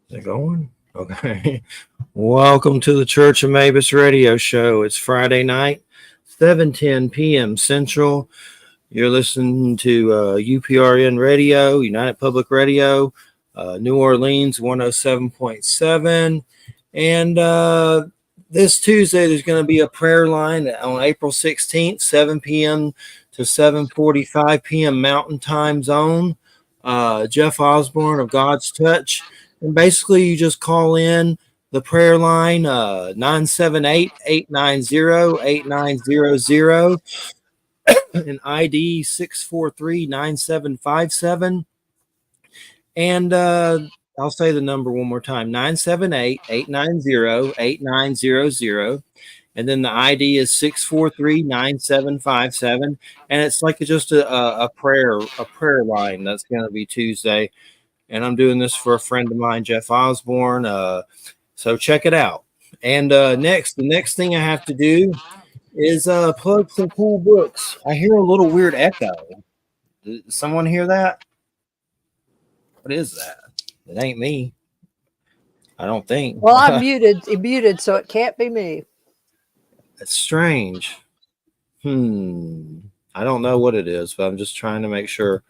Is it going? Okay. Welcome to the Church of Mabus radio show. It's Friday night, 7:10 p.m. Central. You're listening to UPRN Radio, United Public Radio, New Orleans 107.7. And this Tuesday, there's going to be a prayer line on April 16th, 7 p.m. to 7:45 p.m. Mountain Time Zone. Jeff Osborne of God's Touch. And basically, you just call in the prayer line 978 and ID 643-9757. And I'll say the number one more time, 978-890-8900. And then the ID is 643-9757. And it's like just a prayer line that's going to be Tuesday. And I'm doing this for a friend of mine, Jeff Osborne. So check it out. And the next thing I have to do is plug some cool books. I hear a little weird echo. Does someone hear that? What is that? It ain't me. I don't think. Well, I'm muted, so it can't be me. It's strange. I don't know what it is, but I'm just trying to make sure.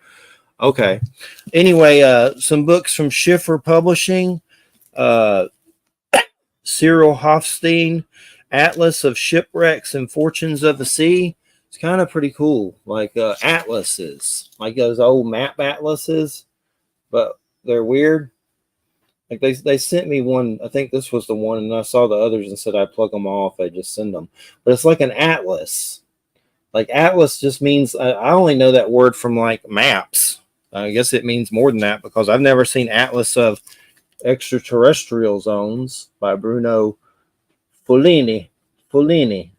Okay. Anyway, some books from Schiffer Publishing. Cyril Hofstein, Atlas of Shipwrecks and Fortunes of the Sea. It's kind of pretty cool, like atlases, like those old map atlases, but they're weird. Like they sent me one. I think this was the one, and I saw the others and said I plug them off. I just send them, but it's like an atlas. Like atlas just means I only know that word from like maps. I guess it means more than that because I've never seen Atlas of Extraterrestrial Zones by Bruno Follini. I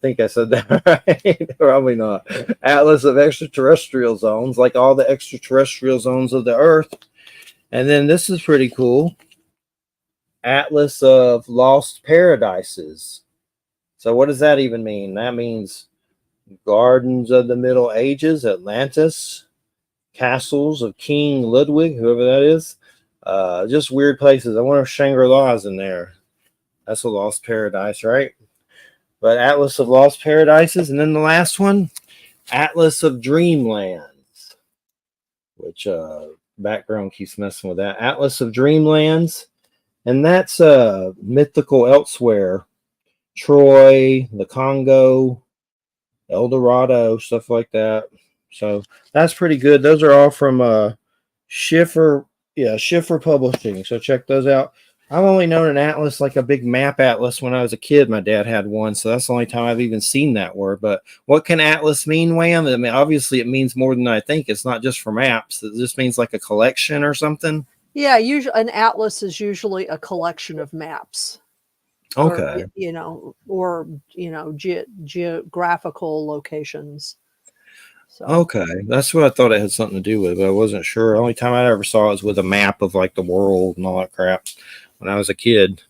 think I said that right. Probably not. Atlas of Extraterrestrial Zones, like all the extraterrestrial zones of the Earth. And then this is pretty cool. Atlas of Lost Paradises. So what does that even mean? That means Gardens of the Middle Ages, Atlantis, Castles of King Ludwig, whoever that is. Just weird places. I wonder if Shangri-La's in there. That's a lost paradise, right? But Atlas of Lost Paradises. And then the last one, Atlas of Dreamlands, which background keeps messing with that. Atlas of Dreamlands. And that's mythical elsewhere. Troy, the Congo, El Dorado, stuff like that. So that's pretty good. Those are all from Schiffer Publishing. So check those out. I've only known an atlas, like a big map atlas, when I was a kid. My dad had one, so that's the only time I've even seen that word. But what can atlas mean, Wham? I mean, obviously it means more than I think. It's not just for maps. It just means like a collection or something. Yeah, usually an atlas is usually a collection of maps. Okay. Or geographical locations. So. Okay, that's what I thought it had something to do with, but I wasn't sure. The only time I ever saw it was with a map of like the world and all that crap when I was a kid.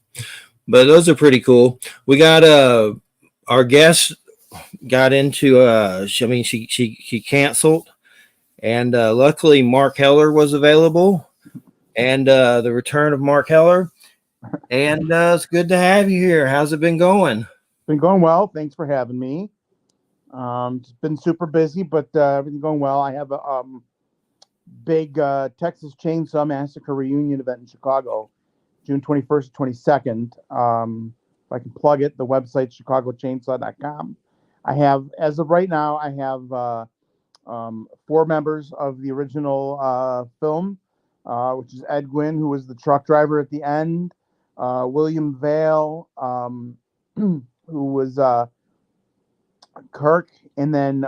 But those are pretty cool. We got our guest got into she canceled, and luckily Mark Heller was available, and the return of Mark Heller, and it's good to have you here. How's it been going? Been going well. Thanks for having me. It's been super busy, but everything going well. I have a big Texas Chainsaw Massacre reunion event in Chicago, June 21st to 22nd. If I can plug it, the website chicagochainsaw.com. I have, as of right now, I have 4 members of the original film, which is Ed Gwynn, who was the truck driver at the end, William Vale, who was Kirk, and then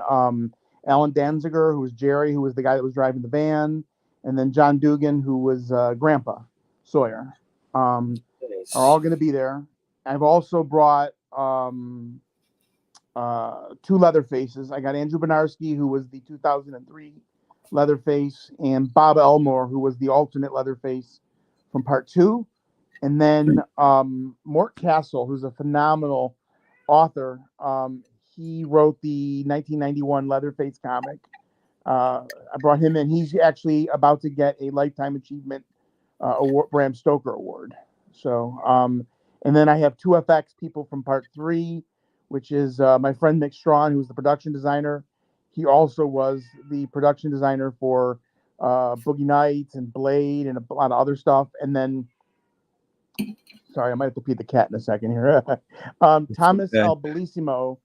Alan Danziger, who was Jerry, who was the guy that was driving the van, and then John Dugan, who was Grandpa Sawyer, are all going to be there. I've also brought 2 Leatherfaces. I got Andrew Benarski, who was the 2003 Leatherface, and Bob Elmore, who was the alternate Leatherface from part 2. And then Mort Castle, who's a phenomenal author. He wrote the 1991 Leatherface comic. I brought him in. He's actually about to get a Lifetime Achievement award, Bram Stoker Award. So, and then I have two FX people from Part 3, which is my friend Nick Strawn, who's the production designer. He also was the production designer for Boogie Nights and Blade and a lot of other stuff. And then, sorry, I might have to feed the cat in a second here. Thomas okay. L. Bellissimo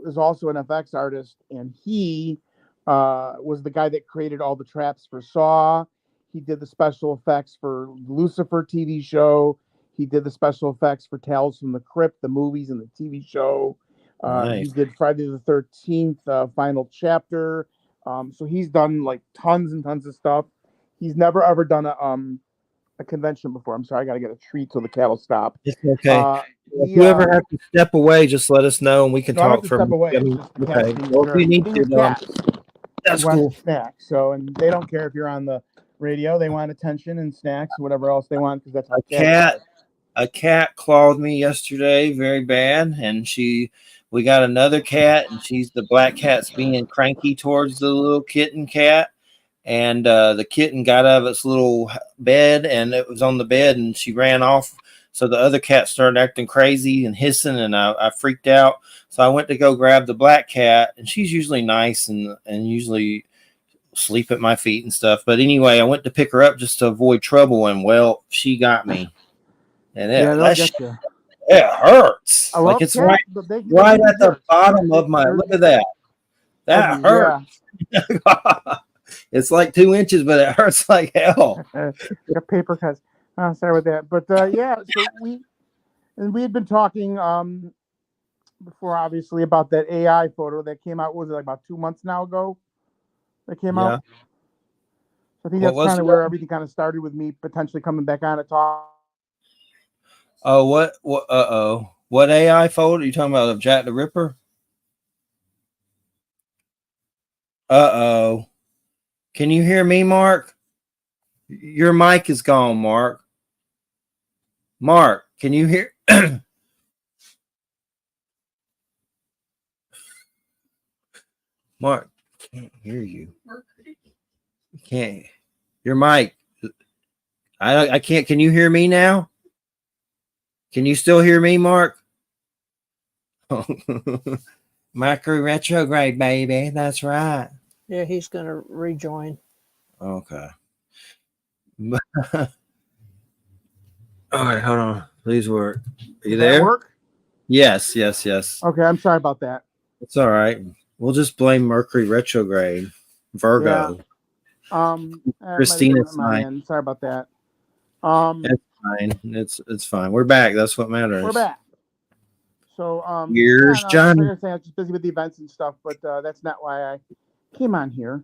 is also an FX artist, and he was the guy that created all the traps for Saw. He did the special effects for Lucifer TV show. He did the special effects for Tales from the Crypt, the movies and the TV show. Nice. He did Friday the 13th final chapter. So he's done like tons and tons of stuff. He's never ever done a convention before. I'm sorry, I gotta get a treat so the cat will stop. It's okay. If He, you ever have to step away, just let us know and we can no, I have talk to for. step away. I mean, It's just the okay. cats being Well, if you jerks. need These to, cats, that's they want cool. snacks. So, and they don't care if you're on the radio. They want attention and snacks, whatever else they want, because that's how cats are. A cat clawed me yesterday very bad, and we got another cat, and the black cat's being cranky towards the little kitten cat, and the kitten got out of its little bed, and it was on the bed, and she ran off. So the other cat started acting crazy and hissing, and I freaked out. So I went to go grab the black cat, and she's usually nice and usually sleep at my feet and stuff. But anyway, I went to pick her up just to avoid trouble, and well, she got me, and Yeah, they'll get you. it hurts. I like love it's cats, right, but they right can at the jerks. bottom of my. Look at that. That hurts. Yeah. It's like 2 inches, but it hurts like hell. Got paper cuts. Oh, sorry with that. But yeah, so we had been talking before, obviously, about that AI photo that came out. Was it like about 2 months now ago? That came out. I think that's kind of where everything kind of started with me potentially coming back on to talk. Oh, what AI photo are you talking about of Jack the Ripper? Can you hear me, Mark? Your mic is gone, Mark. Mark, can you hear? Mark, can't hear you. Can't. Your mic. I can't. Can you hear me now? Can you still hear me, Mark? Micro retrograde, baby. That's right. Yeah, he's going to rejoin. Okay. All right, hold on. Please work. Are you there? Work? Yes. Okay, I'm sorry about that. It's all right. We'll just blame Mercury retrograde. Virgo. Yeah. Christina's fine. Sorry about that. It's fine. It's fine. We're back. That's what matters. We're back. So here's John. Like I say, I'm just busy with the events and stuff, but that's not why I came on here.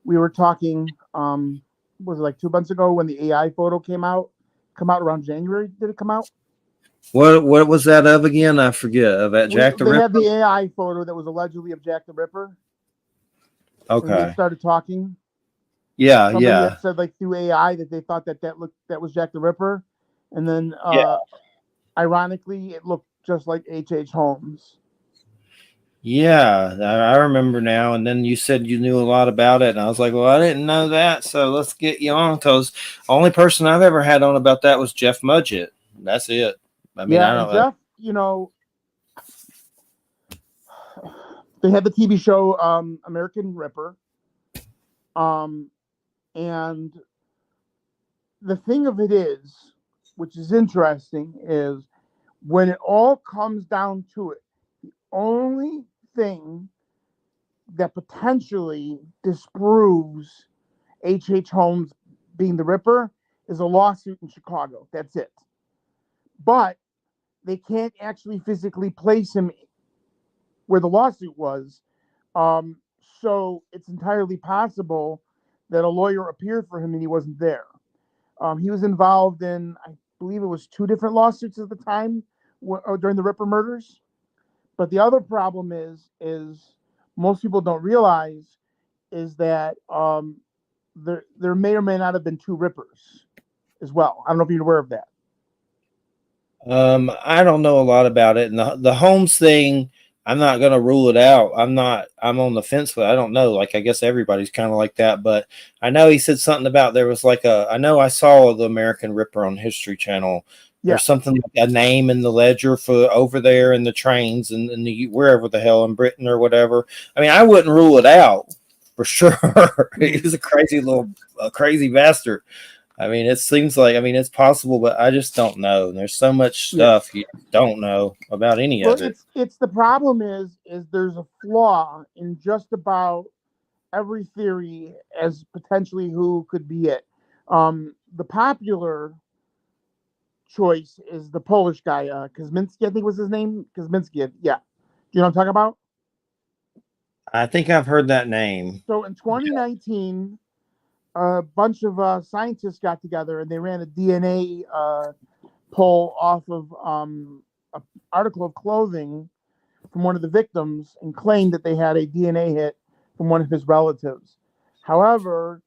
We were talking. Was it like 2 months ago when the AI photo came out? Come out around January? Did it come out? What was that of again? I forget. Of that Jack the Ripper? They had the AI photo that was allegedly of Jack the Ripper. Okay. We started talking. Yeah, Somebody yeah. had said like through AI that they thought that was Jack the Ripper, and then ironically it looked just like H.H. Holmes. Yeah, I remember now. And then you said you knew a lot about it, and I was like, well, I didn't know that, so let's get you on, because the only person I've ever had on about that was Jeff Mudgett. That's it. I mean, I don't know. Jeff, they had the TV show American Ripper. And the thing of it is, which is interesting, is when it all comes down to it, the only thing that potentially disproves H.H. Holmes being the Ripper is a lawsuit in Chicago. That's it. But they can't actually physically place him where the lawsuit was. So it's entirely possible that a lawyer appeared for him and he wasn't there. He was involved in, I believe it was 2 different lawsuits at the time during the Ripper murders. But the other problem is most people don't realize is that there may or may not have been 2 Rippers as well. I don't know if you're aware of that. I don't know a lot about it. And the Holmes thing, I'm not gonna rule it out. I'm on the fence, but I don't know. Like I guess everybody's kind of like that. But I know he said something about there was like I know I saw the American Ripper on History Channel. Yeah. There's something like a name in the ledger for over there in the trains and in the wherever the hell in Britain or whatever. I mean, I wouldn't rule it out for sure. He's a crazy bastard. I mean, it seems like, I mean, it's possible, but I just don't know. There's so much stuff you don't know about any of it. It's the problem is there's a flaw in just about every theory as potentially who could be it. The popular choice is the Polish guy, Kosminski, I think was his name. Kosminski, yeah. Do you know what I'm talking about? I think I've heard that name. So in 2019, a bunch of scientists got together and they ran a DNA poll off of an article of clothing from one of the victims and claimed that they had a DNA hit from one of his relatives. However,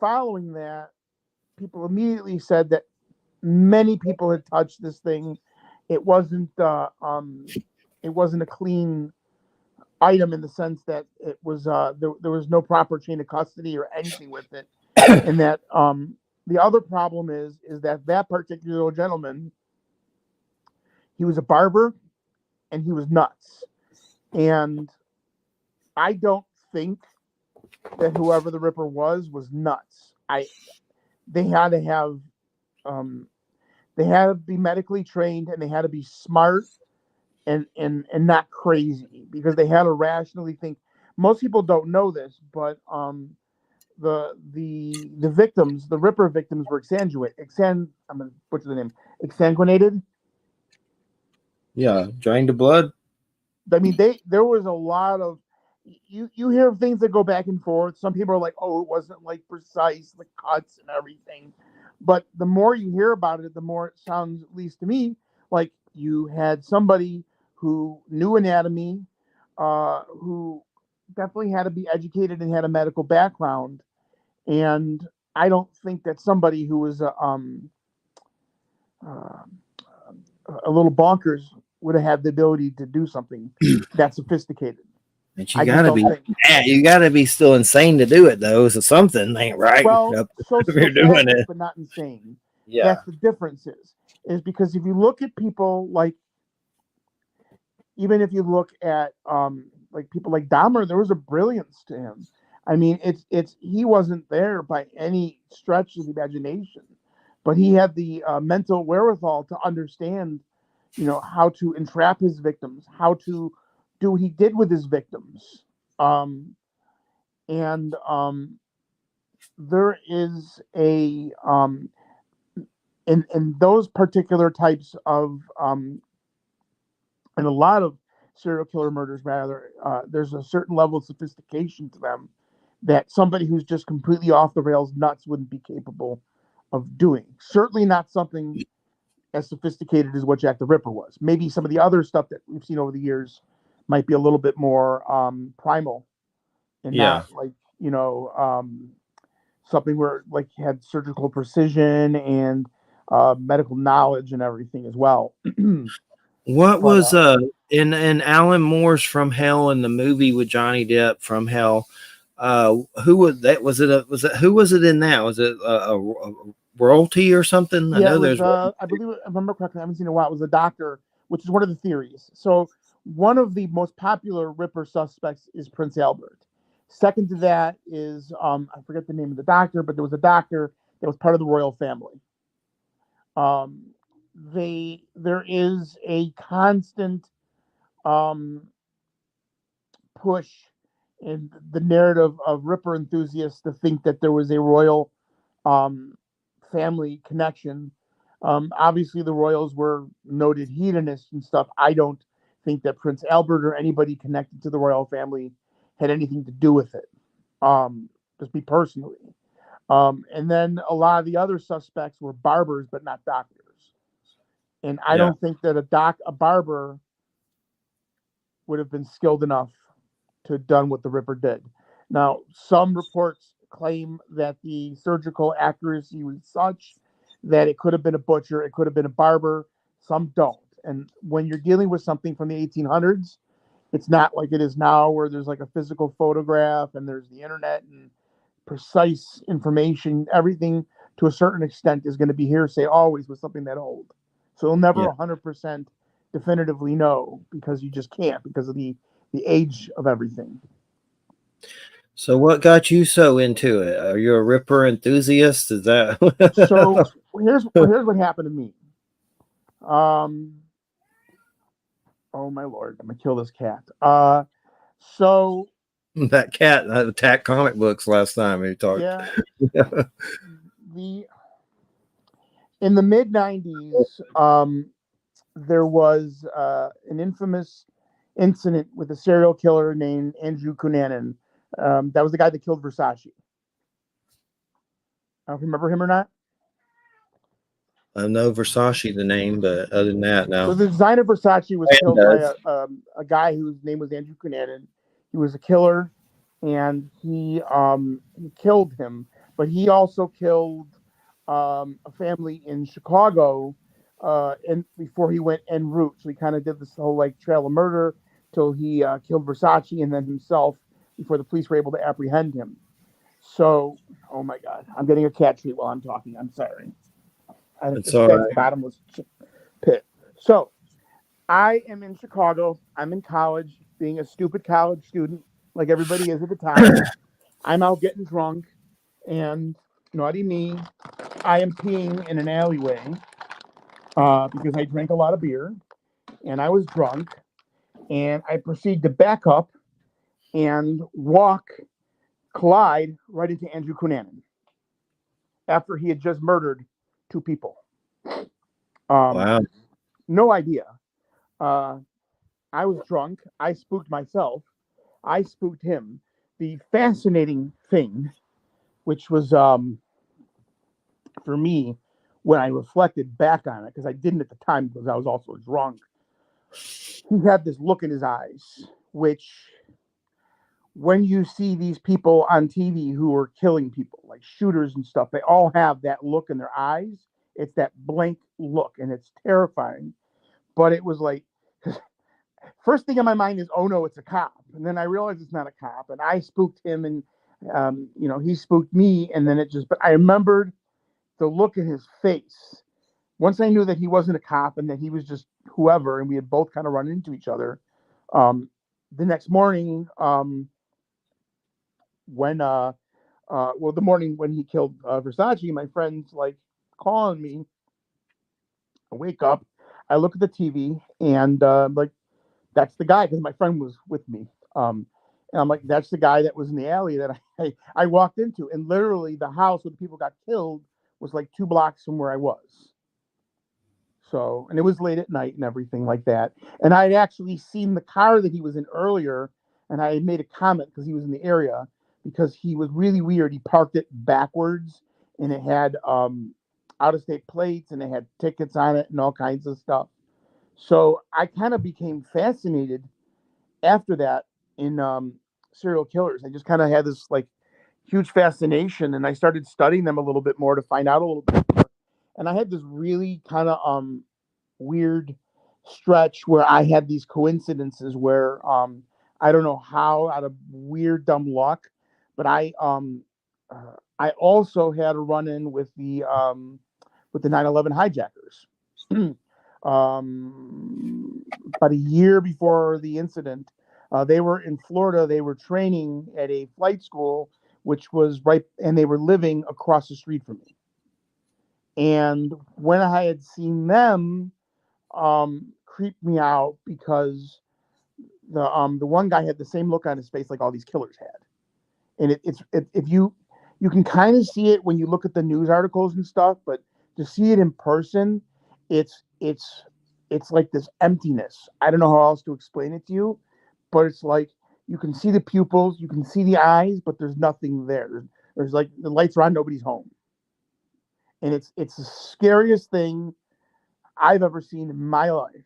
following that, people immediately said that many people had touched this thing. It wasn't a clean item in the sense that it was there was no proper chain of custody or anything with it, and that the other problem is that particular gentleman, he was a barber and he was nuts, and I don't think that whoever the Ripper was nuts. They had to have they had to be medically trained and they had to be smart and not crazy because they had to rationally think. Most people don't know this, but the victims, the Ripper victims, were I'm gonna butcher the name. Exsanguinated. Yeah, drained the blood. I mean, there was a lot of you hear things that go back and forth. Some people are like, oh, it wasn't like precise, the cuts and everything. But the more you hear about it, the more it sounds, at least to me, like you had somebody who knew anatomy, who definitely had to be educated and had a medical background. And I don't think that somebody who was uh, a little bonkers would have had the ability to do something that sophisticated. But I just don't think. you gotta be still insane to do it though. So something ain't right. Well, If you're doing it, but not insane. yeah, That's the difference is because if you look at people like, even if you look at like people like Dahmer, there was a brilliance to him. I mean, it's he wasn't there by any stretch of the imagination, but he had the mental wherewithal to understand, how to entrap his victims, how to do what he did with his victims, and there is a in those particular types of and a lot of serial killer murders, rather, there's a certain level of sophistication to them that somebody who's just completely off the rails nuts wouldn't be capable of doing. Certainly not something as sophisticated as what Jack the Ripper was. Maybe some of the other stuff that we've seen over the years might be a little bit more primal and not like, something where like had surgical precision and medical knowledge and everything as well. What was in Alan Moore's From Hell in the movie with Johnny Depp From Hell? Who was that? Was it who was it in that? Was it a royalty or something? Yeah, I know there's there's I believe, if I remember correctly, I haven't seen it in a while. It was a doctor, which is one of the theories. So one of the most popular Ripper suspects is Prince Albert. Second to that is I forget the name of the doctor, but there was a doctor that was part of the royal family. There is a constant push in the narrative of Ripper enthusiasts to think that there was a royal family connection. Obviously, the royals were noted hedonists and stuff. I don't think that Prince Albert or anybody connected to the royal family had anything to do with it. Just me personally. And then a lot of the other suspects were barbers, but not doctors. And I don't think that a barber would have been skilled enough to have done what the Ripper did. Now, some reports claim that the surgical accuracy was such that it could have been a butcher, it could have been a barber. Some don't. And when you're dealing with something from the 1800s, It's not like it is now where there's like a physical photograph and there's the internet and precise information. Everything to a certain extent is going to be hearsay always with something that old. So you'll never Yeah. 100% definitively know because you just can't because of the age of everything. So what got you so into it? Are you a Ripper enthusiast? Is that So here's what happened to me. Oh my lord, I'm gonna kill this cat. So that cat that attacked comic books last time we talked? yeah, the in the mid '90s, there was an infamous incident with a serial killer named Andrew Cunanan. That was the guy that killed Versace. I don't remember him or not. I know Versace the name, but other than that, So no. the designer Versace was Brand killed by does. a guy whose name was Andrew Cunanan. He was a killer, and he killed him. But he also killed a family in Chicago, and before he went en route. So he kind of did this whole like trail of murder till he killed Versace and then himself before the police were able to apprehend him. So, oh my God, I'm getting a cat treat while I'm talking. I'm sorry. It's It's all that right. bottomless pit. So I am in Chicago. I'm in college, being a stupid college student, like everybody is at the time. I'm out getting drunk, and naughty me, I am peeing in an alleyway because I drank a lot of beer and I was drunk. And I proceed to back up and collide right into Andrew Cunanan after he had just murdered two people. Um, Wow. no idea. Uh, I was drunk. I spooked myself. I spooked him. The fascinating thing, which was for me, when I reflected back on it, because I didn't at the time because I was also drunk, he had this look in his eyes, which when you see these people on TV who are killing people, like shooters and stuff, they all have that look in their eyes. It's that blank look, and it's terrifying. But it was like, first thing in my mind is, oh no, it's a cop. And then I realized it's not a cop. And I spooked him, and he spooked me. And then but I remembered the look in his face. Once I knew that he wasn't a cop and that he was just whoever, and we had both kind of run into each other. The next morning, the morning when he killed Versace, my friend's like calling me. I wake up, I look at the TV, and like, that's the guy because my friend was with me. And I'm like, that's the guy that was in the alley that I walked into. And literally, the house where the people got killed was like 2 blocks from where I was. So, and it was late at night and everything like that. And I'd actually seen the car that he was in earlier, and I had made a comment because he was in the area because he was really weird. He parked it backwards, and it had out of state plates, and it had tickets on it and all kinds of stuff. So I kind of became fascinated after that in serial killers. I just kind of had this like huge fascination, and I started studying them a little bit more to find out a little bit more. And I had this really kind of weird stretch where I had these coincidences where I don't know how, out of weird dumb luck, but I also had a run in with the 9/11 hijackers. About a year before the incident, they were in Florida. They were training at a flight school, which was right, and they were living across the street from me. And when I had seen them, creeped me out because the one guy had the same look on his face like all these killers had, and if you can kind of see it when you look at the news articles and stuff, but to see it in person, it's like this emptiness. I don't know how else to explain it to you, but it's like you can see the pupils, you can see the eyes, but there's nothing there. There's like the lights are on, nobody's home, and it's the scariest thing I've ever seen in my life.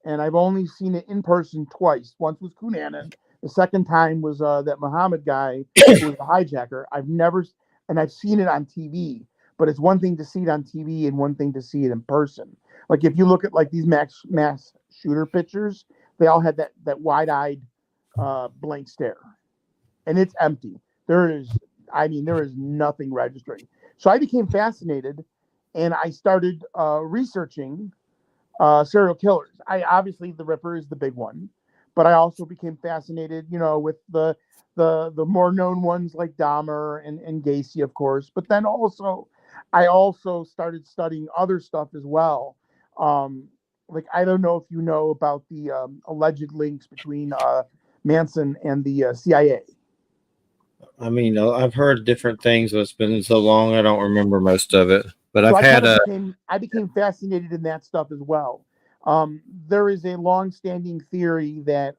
And I've only seen it in person twice. Once was Cunanan. The second time was that Muhammad guy who was the hijacker. I've seen it on TV, but it's one thing to see it on TV and one thing to see it in person. Like if you look at like these mass shooter pictures, they all had that wide-eyed blank stare, and it's empty. There is nothing registering. So I became fascinated, and I started researching serial killers. I obviously the Ripper is the big one, but I also became fascinated, with the more known ones like Dahmer and Gacy, of course. But then I also started studying other stuff as well. Like I don't know if you know about the alleged links between Manson and the CIA. I mean, I've heard different things, but it's been so long I don't remember most of it. But So I've had a I became fascinated in that stuff as well. There is a long-standing theory that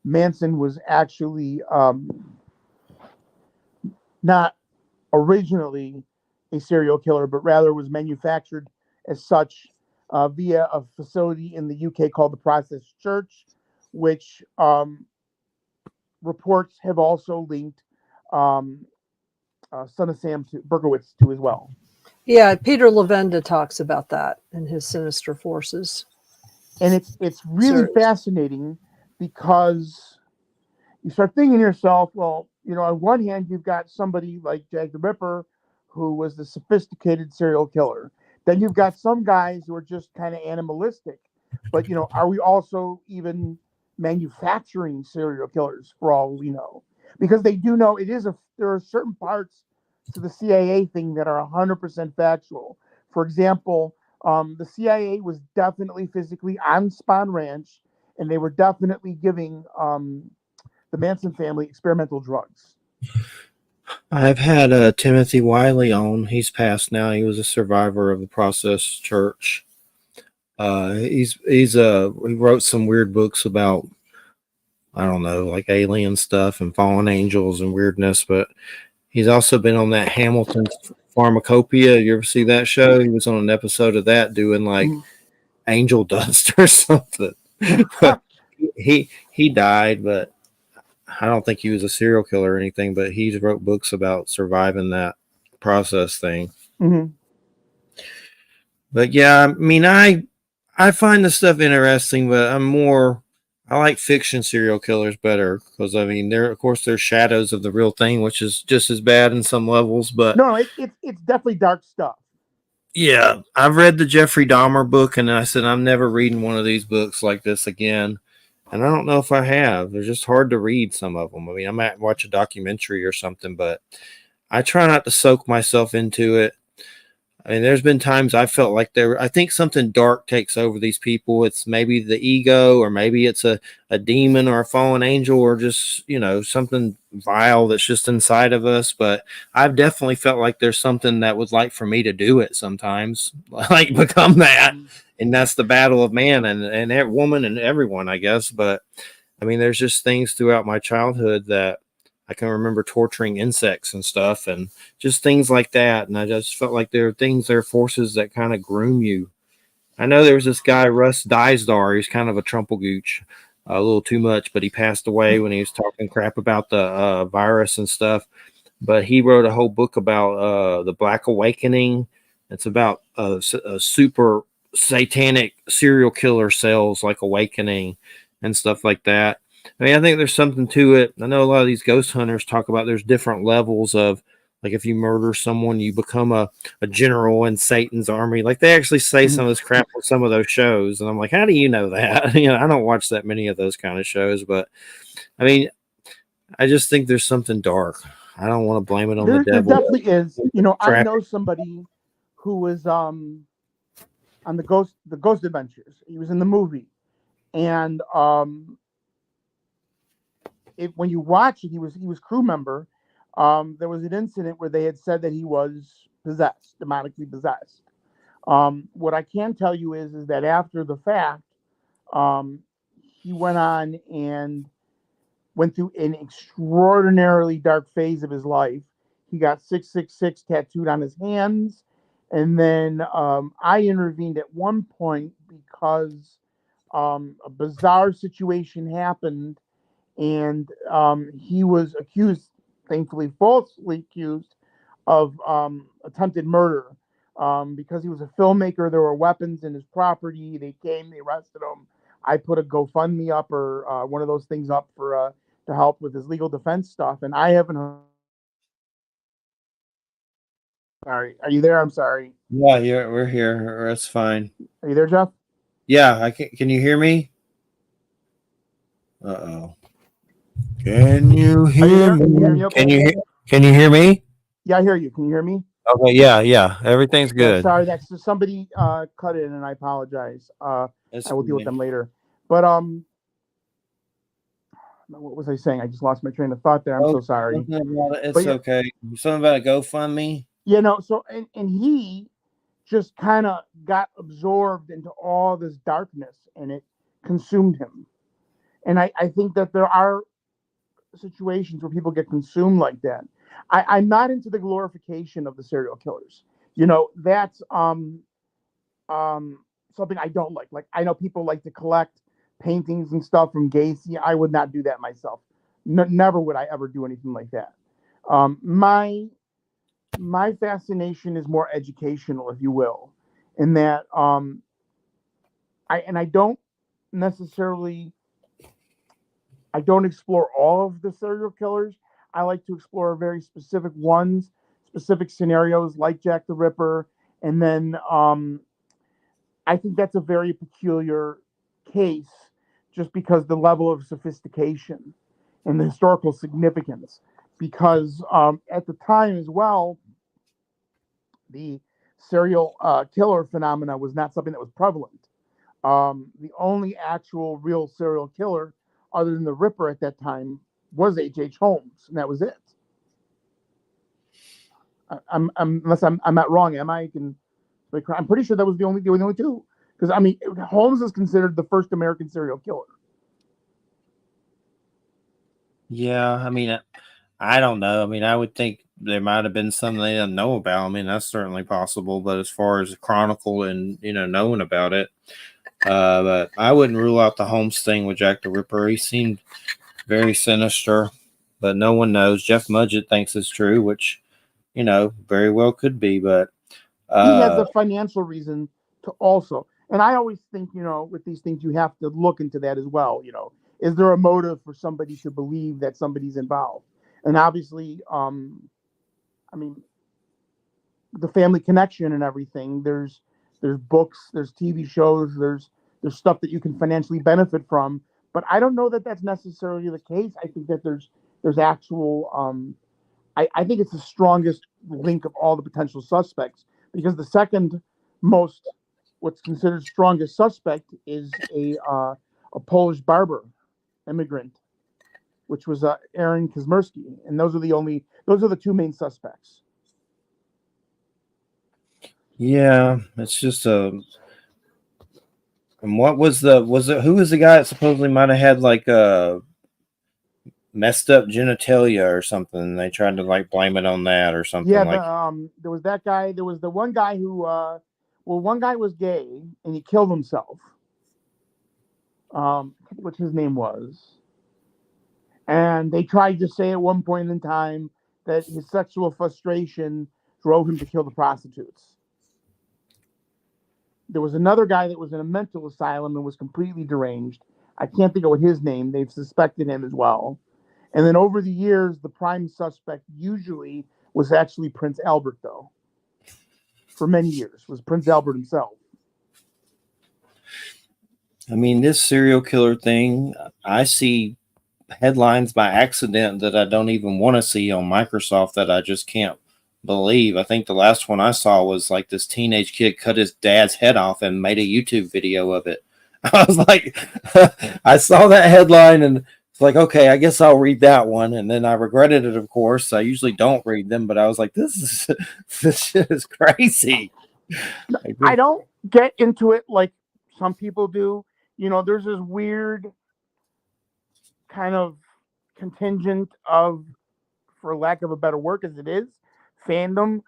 Manson was actually not originally a serial killer, but rather was manufactured as such via a facility in the UK called the Process Church, which reports have also linked um, Son of Sam Berkowitz to as well. Yeah, Peter Levenda talks about that in his Sinister Forces. And it's really fascinating because you start thinking to yourself, well, on one hand, you've got somebody like Jack the Ripper, who was the sophisticated serial killer. Then you've got some guys who are just kind of animalistic. But, are we also even manufacturing serial killers for all we know? Because they do know there are certain parts to the CIA thing that are 100% factual. For example, the CIA was definitely physically on Spahn Ranch, and they were definitely giving the Manson family experimental drugs. I've had Timothy Wiley on. He's passed now. He was a survivor of the Process Church. He wrote some weird books about, I don't know, like alien stuff and fallen angels and weirdness, but he's also been on that Hamilton's Pharmacopoeia. You ever see that show? He was on an episode of that doing like angel dust or something. he died, but I don't think he was a serial killer or anything, but he wrote books about surviving that process thing. Mm-hmm. But yeah, I mean, I find this stuff interesting, but I like fiction serial killers better because I mean, of course they're shadows of the real thing, which is just as bad in some levels. But no, it's definitely dark stuff. Yeah, I've read the Jeffrey Dahmer book, and I said I'm never reading one of these books like this again. And I don't know if I have. They're just hard to read, some of them. I mean, I might watch a documentary or something, but I try not to soak myself into it. I mean, there's been times I felt like I think something dark takes over these people. It's maybe the ego, or maybe it's a demon or a fallen angel, or just, something vile that's just inside of us. But I've definitely felt like there's something that would like for me to do it sometimes, like become that. And that's the battle of man and that woman and everyone, I guess. But I mean, there's just things throughout my childhood that I can remember torturing insects and stuff and just things like that. And I just felt like there are forces that kind of groom you. I know there was this guy, Russ Dysdar. He's kind of a trumplegooch, a little too much, but he passed away when he was talking crap about the virus and stuff. But he wrote a whole book about the Black Awakening. It's about a super satanic serial killer cells like awakening and stuff like that. I mean, I think there's something to it. I know a lot of these ghost hunters talk about there's different levels of, like, if you murder someone, you become a general in Satan's army. Like, they actually say some of this crap on some of those shows. And I'm like, how do you know that? I don't watch that many of those kind of shows. But, I mean, I just think there's something dark. I don't want to blame it on the devil. There definitely is. I know somebody who was on the Ghost Adventures. He was in the movie. And when you watch it, he was crew member. There was an incident where they had said that he was possessed, demonically possessed. What I can tell you is that after the fact, he went on and went through an extraordinarily dark phase of his life. He got 666 tattooed on his hands. And then I intervened at one point because a bizarre situation happened, and he was accused, thankfully falsely accused, of attempted murder. Because he was a filmmaker, there were weapons in his property. They came, they arrested him. I put a GoFundMe up or one of those things up for to help with his legal defense stuff, and I haven't heard. Sorry, are you there? I'm sorry. Yeah, we're here. That's fine. Are you there, Jeff? Yeah, I can you hear me? Uh-oh. Can you Are you hear there? Can you hear me? me? Okay. Can you hear me? Yeah, I hear you. Can you hear me? Okay, yeah. Everything's Yeah, good. sorry, that's just somebody cut in, and I apologize. That's I will deal with fine. them later. But what was I saying? I just lost my train of thought there. I'm Oh, so sorry. something about it. But It's yeah, okay. Something about a GoFundMe. you know, so and he just kind of got absorbed into all this darkness, and it consumed him. And I think that there are situations where people get consumed like that. I'm not into the glorification of the serial killers. You know, that's something I don't like. Like I know people like to collect paintings and stuff from Gacy. I would not do that myself. Never would I ever do anything like that. My fascination is more educational, if you will, in that I don't necessarily I don't explore all of the serial killers. I like to explore very specific ones, specific scenarios like Jack the Ripper, and then I think that's a very peculiar case just because the level of sophistication and the historical significance. Because at the time as well, the serial killer phenomena was not something that was prevalent. The only actual real serial killer, other than the Ripper at that time, was H.H. Holmes, and that was it. Unless I'm not wrong, am I? I'm pretty sure that was the only two. Because I mean, Holmes is considered the first American serial killer. Yeah, I mean, I don't know. I mean, I would think there might have been something they didn't know about. I mean, that's certainly possible. But as far as chronicle and knowing about it, but I wouldn't rule out the Holmes thing with Jack the Ripper. He seemed very sinister, but no one knows. Jeff Mudgett thinks it's true, which very well could be. But He had uh, the financial reason to also, and I always think, with these things, you have to look into that as well. Is there a motive for somebody to believe that somebody's involved? And obviously, I mean, the family connection and everything. There's books, there's TV shows, there's stuff that you can financially benefit from. But I don't know that that's necessarily the case. I think that there's actual. I think it's the strongest link of all the potential suspects because the second most, what's considered strongest suspect, is a Polish barber immigrant, which was Aaron Kazmierski, and those are the two main suspects. yeah, it's just a. And what was who was the guy that supposedly might have had like a messed up genitalia or something? They tried to like blame it on that or something Yeah, like. there was that guy. There was the one guy who, one guy was gay and he killed himself. I think what his name was, and they tried to say at one point in time that his sexual frustration drove him to kill the prostitutes. There was another guy that was in a mental asylum and was completely deranged. I can't think of what his name. They've suspected him as well. And then over the years, the prime suspect usually was actually Prince Albert, though. For many years, was Prince Albert himself. I mean, this serial killer thing, I see headlines by accident that I don't even want to see on Microsoft that I just can't believe. I think the last one I saw was like this teenage kid cut his dad's head off and made a YouTube video of it. I was like, I saw that headline and it's like, okay, I guess I'll read that one. And then I regretted it, of course. I usually don't read them, but I was like, this shit is crazy. I don't get into it like some people do. There's this weird kind of contingent of, for lack of a better word, as it is, fandom,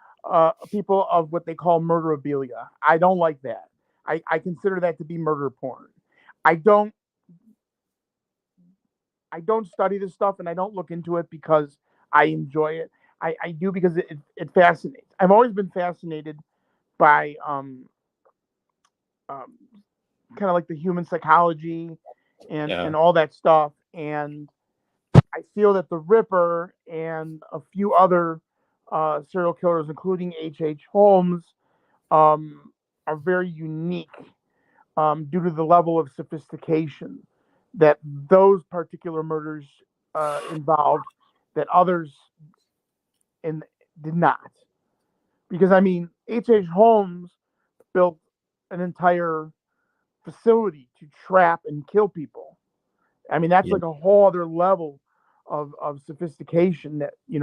people of what they call murderabilia. I don't like that. I consider that to be murder porn. I don't I don't study this stuff and I don't look into it because I enjoy it. I do because it fascinates. I've always been fascinated by um, kind of like the human psychology and Yeah. all that stuff. And I feel that the Ripper and a few other serial killers, including H.H. Holmes, are very unique due to the level of sophistication that those particular murders involved that others did not. Because I mean, H.H. Holmes built an entire facility to trap and kill people. I mean, that's Yeah. like a whole other level of sophistication that you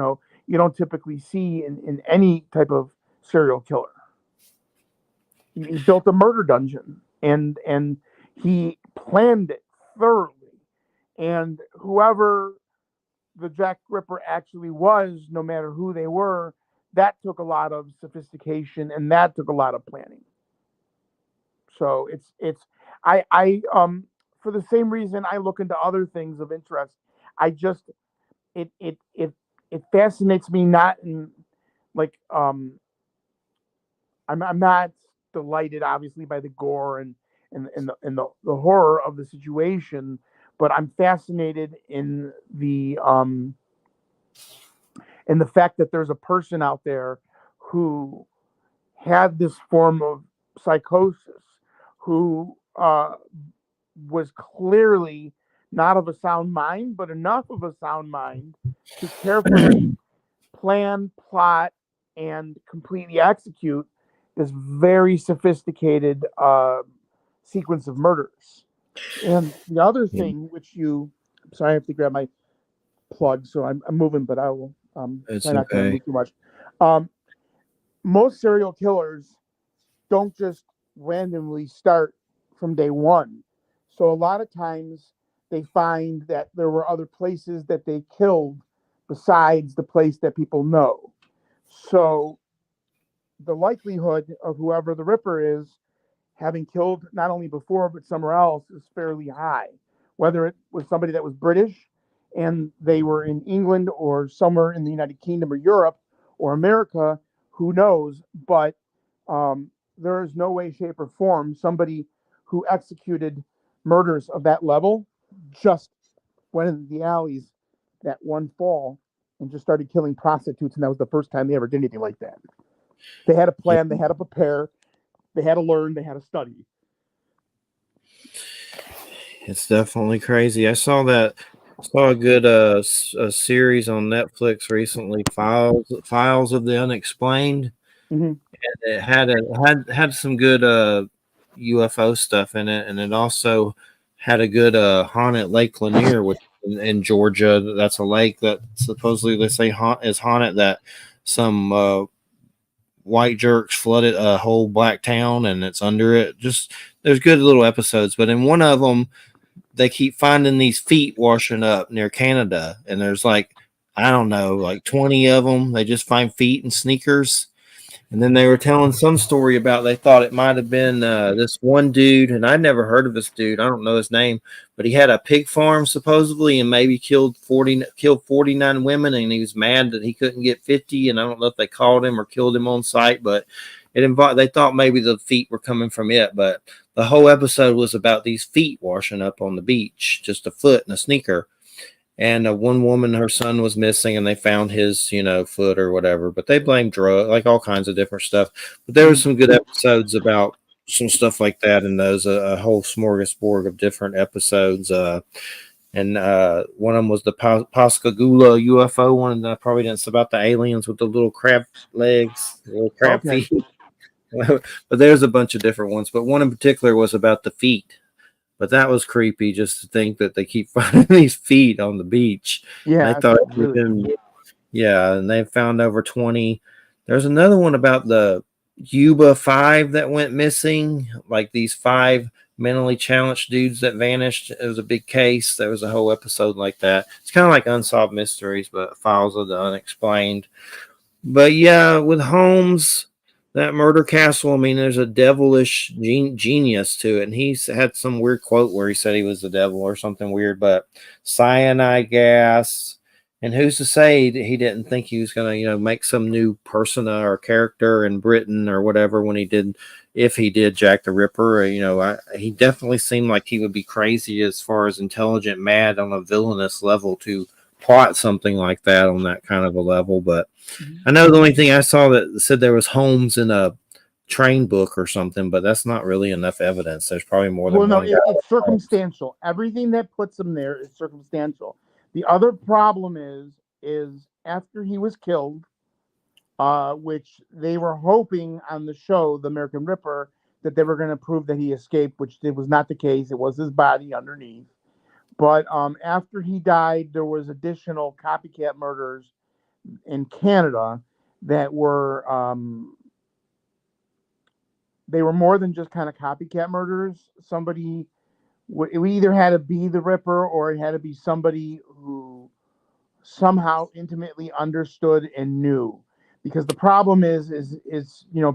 don't typically see in any type of serial killer. He built a murder dungeon and he planned it thoroughly. And whoever the Jack Ripper actually was, no matter who they were, that took a lot of sophistication and that took a lot of planning. So it's I for the same reason I look into other things of interest. I just it fascinates me, not in like I'm not delighted obviously by the gore and the horror of the situation, but I'm fascinated in the fact that there's a person out there who had this form of psychosis, who was clearly not of a sound mind, but enough of a sound mind to carefully plan, plot, and completely execute this very sophisticated sequence of murders. And the other thing, sorry, I have to grab my plug, so I'm moving, but I will It's try not to okay. move too much. Most serial killers don't just randomly start from day one. So a lot of times they find that there were other places that they killed besides the place that people know. So the likelihood of whoever the Ripper is having killed not only before but somewhere else is fairly high. Whether it was somebody that was British and they were in England or somewhere in the United Kingdom or Europe or America, who knows? But there is no way, shape, or form somebody who executed murders of that level just went into the alleys that one fall and just started killing prostitutes, and that was the first time they ever did anything like that. They had a plan, they had to prepare, they had to learn, they had to study. It's definitely crazy. I saw a good a series on Netflix recently, Files of the Unexplained. Mm-hmm. It had some good UFO stuff in it, and it also had a good haunted Lake Lanier, which in Georgia. That's a lake that supposedly they say is haunted. That some white jerks flooded a whole black town, and it's under it. Just there's good little episodes, but in one of them, they keep finding these feet washing up near Canada, and there's like I don't know, like 20 of them. They just find feet and sneakers. And then they were telling some story about they thought it might have been this one dude, and I'd never heard of this dude. I don't know his name, but he had a pig farm supposedly, and maybe killed 49 women, and he was mad that he couldn't get 50. And I don't know if they called him or killed him on site, but they thought maybe the feet were coming from it. But the whole episode was about these feet washing up on the beach, just a foot and a sneaker. And one woman, her son was missing, and they found his, foot or whatever. But they blamed drug, like all kinds of different stuff. But there were some good episodes about some stuff like that, and those a whole smorgasbord of different episodes. And one of them was the Pascagoula UFO one, and I probably didn't. It's about the aliens with the little crab legs, the little crab feet. But there's a bunch of different ones. But one in particular was about the feet. But that was creepy just to think that they keep finding these feet on the beach. Yeah, They thought really. and they found over 20. There's another one about the Yuba 5 that went missing, like these 5 mentally challenged dudes that vanished. It was a big case. There was a whole episode like that. It's kind of like Unsolved Mysteries, but Files of the Unexplained. But yeah, with Holmes, that murder castle, I mean, there's a devilish genius to it. And he's had some weird quote where he said he was the devil or something weird, but cyanide gas And who's to say that he didn't think he was going to, make some new persona or character in Britain or whatever when he did, if he did Jack the Ripper? He definitely seemed like he would be crazy as far as intelligent, mad on a villainous level to plot something like that on that kind of a level. But I know the only thing I saw that said there was Holmes in a train book or something, but that's not really enough evidence. There's probably more than one guy. It's circumstantial. Everything that puts him there is circumstantial. The other problem is after he was killed, which they were hoping on the show, The American Ripper, that they were going to prove that he escaped, which it was not the case. It was his body underneath. But after he died, there was additional copycat murders in Canada that were they were more than just kind of copycat murders. Somebody we either had to be the Ripper or it had to be somebody who somehow intimately understood and knew. Because the problem is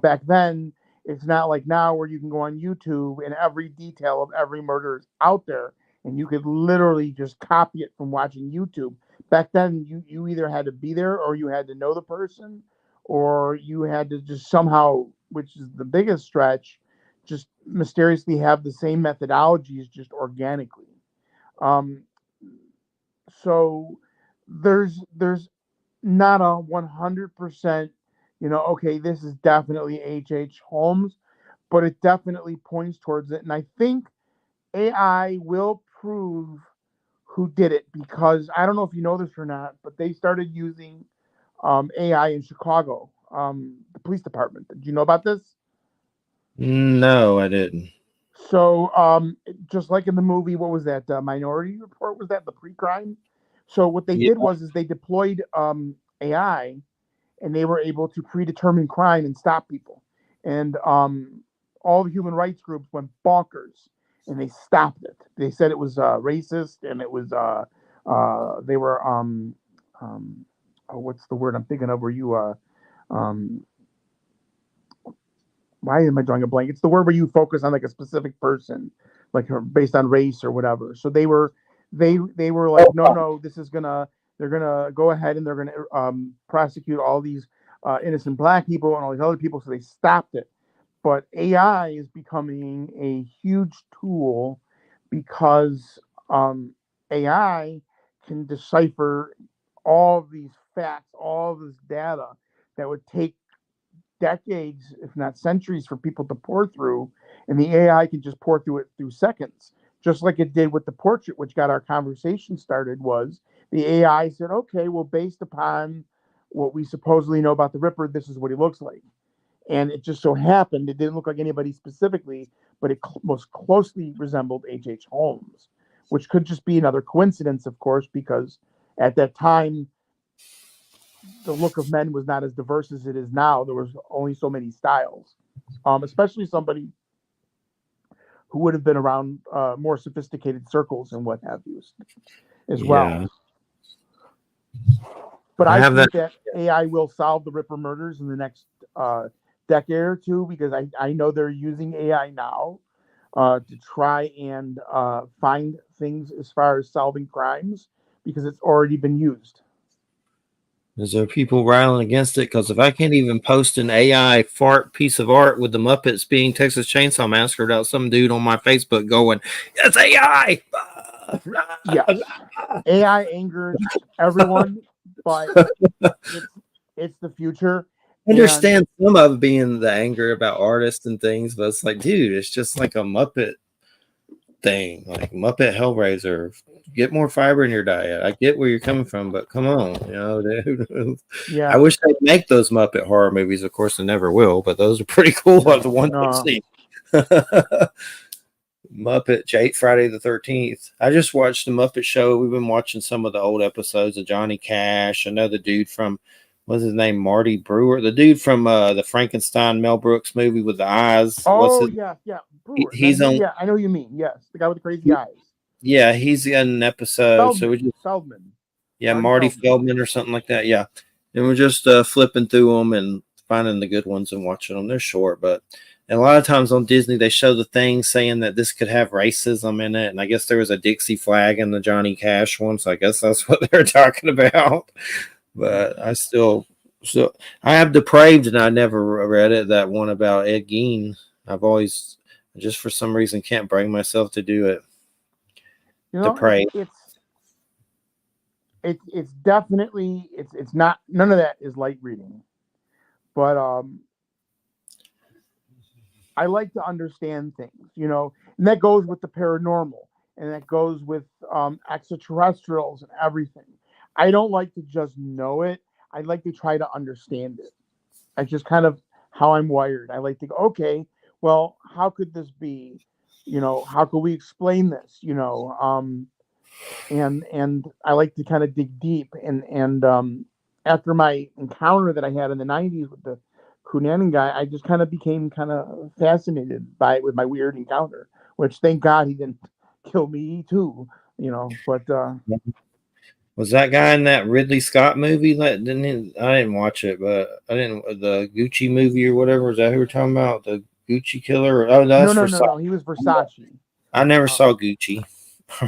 back then it's not like now where you can go on YouTube and every detail of every murder is out there and you could literally just copy it from watching YouTube. Back then you either had to be there or you had to know the person or you had to just somehow, which is the biggest stretch, just mysteriously have the same methodologies just organically. So there's not a 100%, okay, this is definitely H.H. Holmes, but it definitely points towards it. And I think AI will prove who did it because I don't know if you know this or not, but they started using AI in Chicago, the police department. Did you know about this? No, I didn't. So just like in the movie, what was that? Minority Report, was that the pre-crime? So what they did was they deployed AI and they were able to predetermine crime and stop people. And all the human rights groups went bonkers and they stopped it. They said it was racist and it was they were what's the word I'm thinking of? Where you why am I drawing a blank? It's the word where you focus on like a specific person, like based on race or whatever. So they were like, no, they're gonna go ahead and they're gonna prosecute all these innocent black people and all these other people. So they stopped it. But AI is becoming a huge tool because AI can decipher all of these facts, all of this data that would take decades, if not centuries, for people to pour through, and the AI can just pour through it through seconds, just like it did with the portrait, which got our conversation started. Was the AI said, okay, well, based upon what we supposedly know about the Ripper, this is what he looks like. And it just so happened it didn't look like anybody specifically, but it most closely resembled H.H. Holmes, which could just be another coincidence, of course, because at that time the look of men was not as diverse as it is now. There was only so many styles, especially somebody who would have been around more sophisticated circles and what have you as well. But I think that AI will solve the Ripper murders in the next decade or two, because I know they're using AI now to try and find things as far as solving crimes because it's already been used. Is there people riling against it? Because if I can't even post an AI fart piece of art with the Muppets being Texas Chainsaw Massacre without some dude on my Facebook going, "It's AI." Yes, AI angers everyone, but it's the future. I understand some of being the anger about artists and things, but it's like, dude, it's just like a Muppet thing, like Muppet Hellraiser. Get more fiber in your diet. I get where you're coming from, but come on, dude. Yeah, I wish they'd make those Muppet horror movies. Of course, they never will, but those are pretty cool. The ones I've seen. Muppet Friday the 13th. I just watched the Muppet Show. We've been watching some of the old episodes of Johnny Cash. I know the dude from, what's his name, Marty Brewer, the dude from the Frankenstein Mel Brooks movie with the eyes. Oh, yeah. Brewer. He's on. Yeah, I know who you mean. Yes, the guy with the crazy eyes. Yeah, he's in an episode. So we just Feldman. Yeah, Marty Feldman or something like that. Yeah, and we're just flipping through them and finding the good ones and watching them. They're short, but And a lot of times on Disney, they show the thing saying that this could have racism in it. And I guess there was a Dixie flag in the Johnny Cash one. So I guess that's what they're talking about. But I still, so I have Depraved and I never read it. That one about Ed Gein. I've always, just for some reason, can't bring myself to do it. Depraved. It's definitely, it's not, none of that is light reading. But I like to understand things, and that goes with the paranormal, and that goes with extraterrestrials and everything. I don't like to just know it. I like to try to understand it. That's just kind of how I'm wired. I like to go, okay, well, how could this be? How could we explain this? And I like to kind of dig deep. And after my encounter that I had in the 90s with the Cunanan guy, I just kind of became kind of fascinated by it with my weird encounter, which thank God he didn't kill me too, but was that guy in that Ridley Scott movie? I didn't watch it, but the Gucci movie or whatever. Is that who we're talking about? The Gucci killer? Oh, no, no. He was Versace. I never saw Gucci.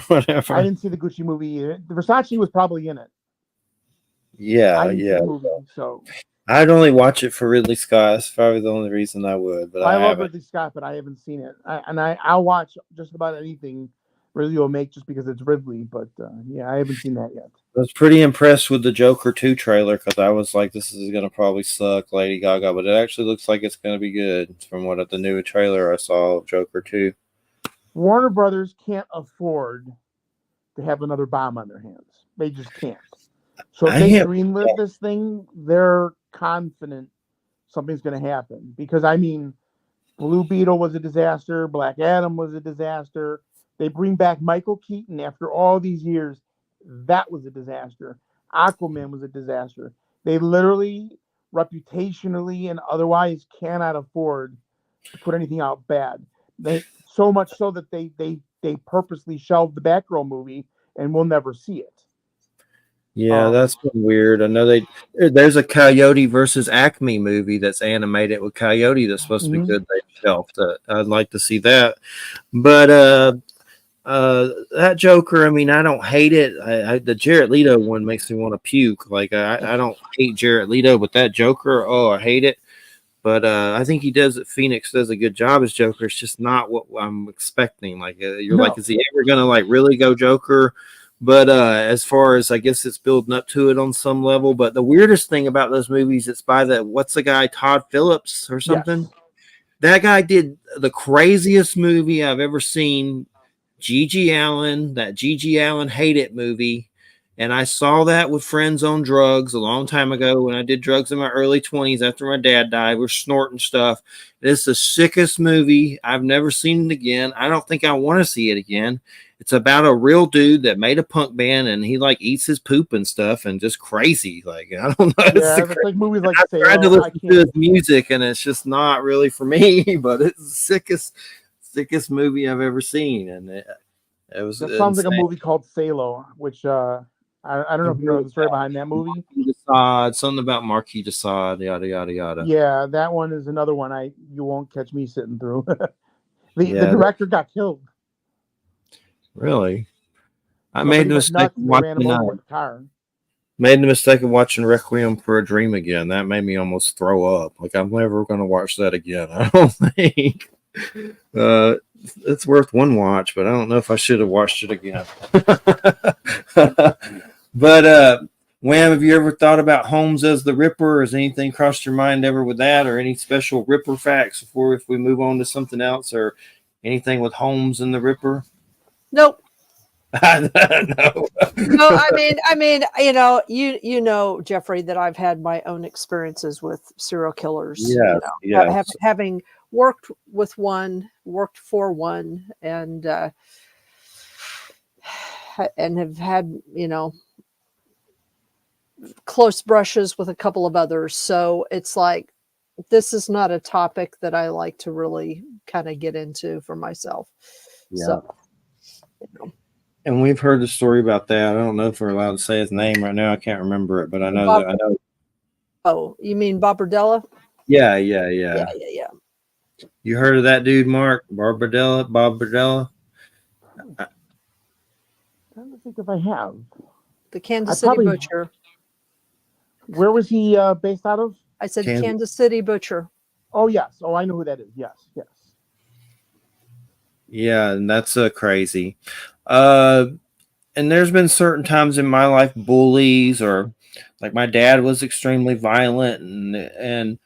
Whatever. I didn't see the Gucci movie either. The Versace was probably in it. Yeah, I didn't see the movie, so I'd only watch it for Ridley Scott. That's probably the only reason I would. But I love Ridley Scott, but I haven't seen it. I'll watch just about anything Ridley will make just because it's Ridley. But yeah, I haven't seen that yet. I was pretty impressed with the Joker 2 trailer because I was like, this is going to probably suck, Lady Gaga. But it actually looks like it's going to be good from what the new trailer I saw of Joker 2. Warner Brothers can't afford to have another bomb on their hands. They just can't. So if they greenlit this thing, they're confident something's going to happen. Because, I mean, Blue Beetle was a disaster. Black Adam was a disaster. They bring back Michael Keaton after all these years. That was a disaster. Aquaman was a disaster. They literally, reputationally and otherwise, cannot afford to put anything out bad. So much so that they purposely shelved the Batgirl movie and we'll never see it. Yeah, that's been weird. I know there's a Coyote versus Acme movie that's animated with Coyote that's supposed to be good. They shelved it. I'd like to see that. But that Joker, I mean, I don't hate it. The Jared Leto one makes me want to puke. Like I don't hate Jared Leto, but that Joker, I hate it. But I think Phoenix does a good job as Joker. It's just not what I'm expecting. Like like, is he ever gonna like really go Joker? But as far as I guess it's building up to it on some level. But the weirdest thing about those movies, it's by what's the guy, Todd Phillips or something? Yes. That guy did the craziest movie I've ever seen. Gigi Allen, that Gigi Allen Hate It movie. And I saw that with friends on drugs a long time ago when I did drugs in my early 20s after my dad died. We're snorting stuff. It's the sickest movie. I've never seen it again. I don't think I want to see it again. It's about a real dude that made a punk band and he like eats his poop and stuff and just crazy. Like, I don't know. Yeah, it's like movies like I tried to listen to his music and it's just not really for me, but it's the sickest movie I've ever seen. And it was that sounds insane. Like a movie called Salo, which I don't know if you know the story behind that movie. Something about Marquis de Sade, yada yada yada. Yeah, that one is another one you won't catch me sitting through. The director got killed. Really? I made the mistake of watching Requiem for a Dream again. That made me almost throw up. Like I'm never going to watch that again. I don't think. It's worth one watch, but I don't know if I should have watched it again. But Wham, have you ever thought about Holmes as the Ripper? Has anything crossed your mind ever with that, or any special Ripper facts before if we move on to something else, or anything with Holmes and the Ripper? Nope. No. No, I mean, you know, Jeffrey, that I've had my own experiences with serial killers. Yeah. Having worked with one, worked for one, and have had, close brushes with a couple of others. So it's like, this is not a topic that I like to really kind of get into for myself. Yeah. So, And we've heard the story about that. I don't know if we're allowed to say his name right now. I can't remember it, but I know. Oh, you mean Bob Berdella? Yeah. Yeah. You heard of that dude, Mark Barbadella? Bob Bardella? I don't think if I have. The I Kansas City probably. Butcher. Where was he based out of? I said Kansas. Kansas City Butcher. Oh yes. Oh, I know who that is. Yes, yes. Yeah, and that's crazy. Uh, and there's been certain times in my life, bullies or like my dad was extremely violent, and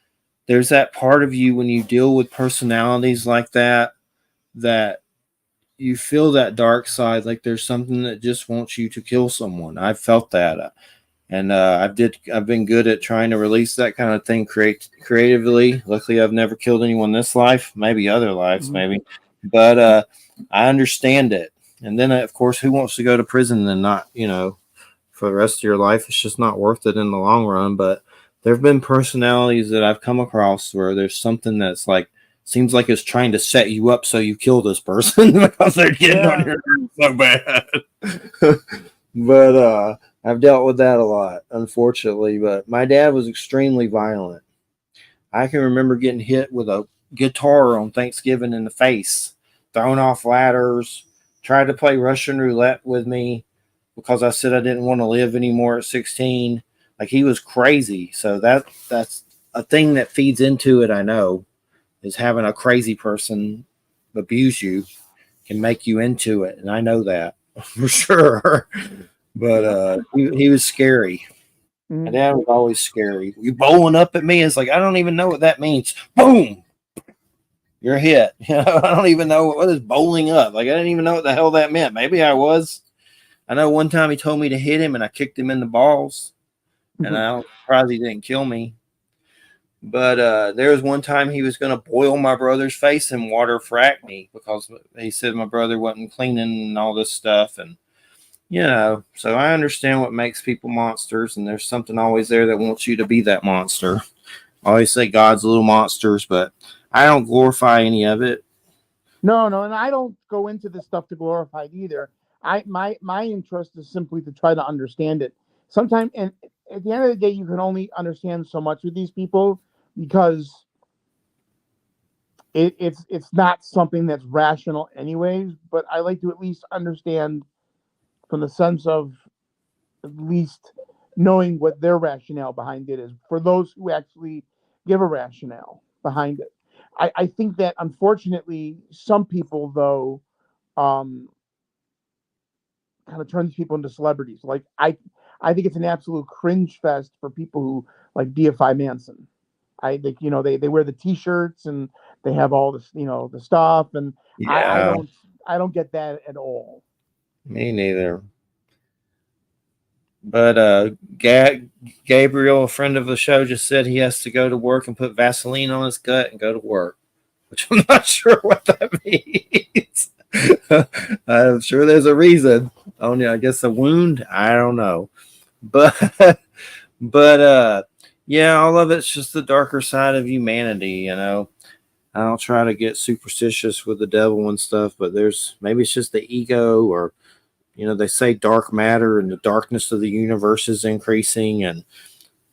there's that part of you when you deal with personalities like that that you feel that dark side, like there's something that just wants you to kill someone. I've felt that, and I've been good at trying to release that kind of thing creatively. Luckily, I've never killed anyone this life, maybe other lives, Mm-hmm. maybe, but I understand it. And then, of course, who wants to go to prison and not, for the rest of your life? It's just not worth it in the long run. But there have been personalities that I've come across where there's something that's like seems like it's trying to set you up so you kill this person because they're getting on your nerves so bad. But I've dealt with that a lot, unfortunately. But my dad was extremely violent. I can remember getting hit with a guitar on Thanksgiving in the face, thrown off ladders, tried to play Russian roulette with me because I said I didn't want to live anymore at 16. Like he was crazy. So that's a thing that feeds into it, I know, is having a crazy person abuse you can make you into it. And I know that for sure. But he was scary. My Mm-hmm. dad was always scary. You bowling up at me, it's like I don't even know what that means. Boom, you're hit. I don't even know what is bowling up. Like I didn't even know what the hell that meant. Maybe I was. I know one time he told me to hit him, and I kicked him in the balls. And I'm surprised he didn't kill me. But there was one time he was going to boil my brother's face in water for acne because he said my brother wasn't cleaning and all this stuff. And so I understand what makes people monsters, and there's something always there that wants you to be that monster. I always say God's little monsters, but I don't glorify any of it. No, and I don't go into this stuff to glorify it either. My interest is simply to try to understand it. Sometimes, and at the end of the day, you can only understand so much with these people because it's not something that's rational, anyways. But I like to at least understand from the sense of at least knowing what their rationale behind it is for those who actually give a rationale behind it. I think that unfortunately some people though um, kind of turn these people into celebrities. Like I think it's an absolute cringe fest for people who like deify Manson. I think they wear the T-shirts and they have all this the stuff, and I Yeah, don't get that at all. me neither. But Gabriel, a friend of the show, just said he has to go to work and put Vaseline on his gut and go to work, which I'm not sure what that means. I'm sure there's a reason. Only I guess a wound. I don't know, but but yeah, all of it's just the darker side of humanity. I don't try to get superstitious with the devil and stuff, but there's maybe it's just the ego, or they say dark matter and the darkness of the universe is increasing, and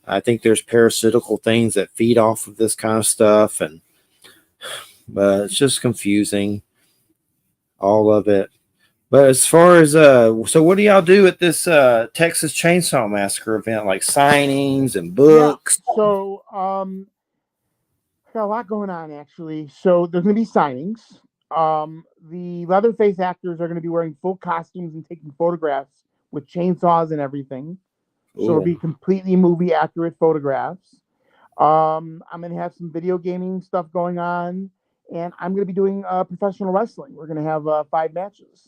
I think there's parasitical things that feed off of this kind of stuff, and but it's just confusing, all of it. But as far as so what do y'all do at this Texas Chainsaw Massacre event, like signings and Yeah. books? So got a lot going on actually. So there's going to be signings. The Leatherface actors are going to be wearing full costumes and taking photographs with chainsaws and everything. So it'll Ooh. be completely movie accurate photographs. I'm going to have some video gaming stuff going on, and I'm going to be doing professional wrestling. We're going to have 5 matches,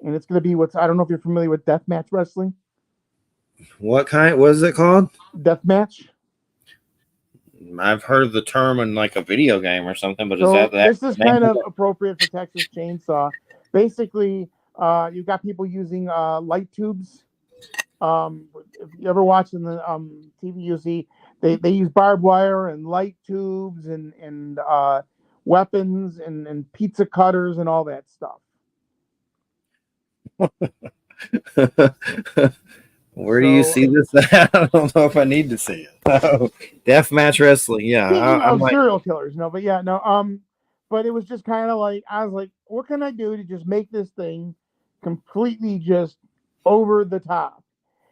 and it's going to be I don't know if you're familiar with deathmatch wrestling. What kind? What is it called? Deathmatch. I've heard of the term in like a video game or something, but is So that this is name kind of of appropriate for Texas Chainsaw. Basically, you've got people using light tubes. If you ever watch in the TV, you see they use barbed wire and light tubes and weapons and pizza cutters and all that stuff. it? Where do you see this at? I don't know if I need to see it. Oh, deathmatch wrestling. Yeah, Speaking I of might. serial killers, no, but yeah, no, but it was just kind of like I was like, what can I do to just make this thing completely just over the top?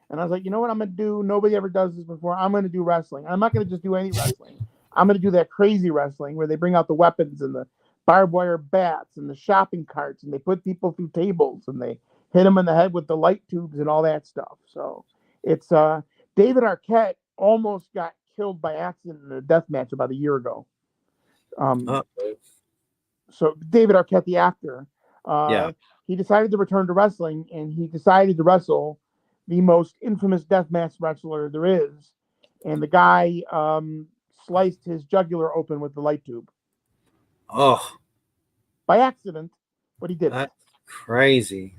And I was like, you know what I'm gonna do? Nobody ever does this before. I'm gonna do wrestling. I'm not gonna just do any wrestling. I'm gonna do that crazy wrestling where they bring out the weapons and the barbed wire bats and the shopping carts and they put people through tables and they hit them in the head with the light tubes and all that stuff. So it's David Arquette almost got killed by accident in a death match about a year ago. Uh, So David Arquette, the actor, yeah. he decided to return to wrestling, and he decided to wrestle the most infamous deathmatch wrestler there is, and the guy sliced his jugular open with the light tube Oh, by accident, but he did it. that's crazy.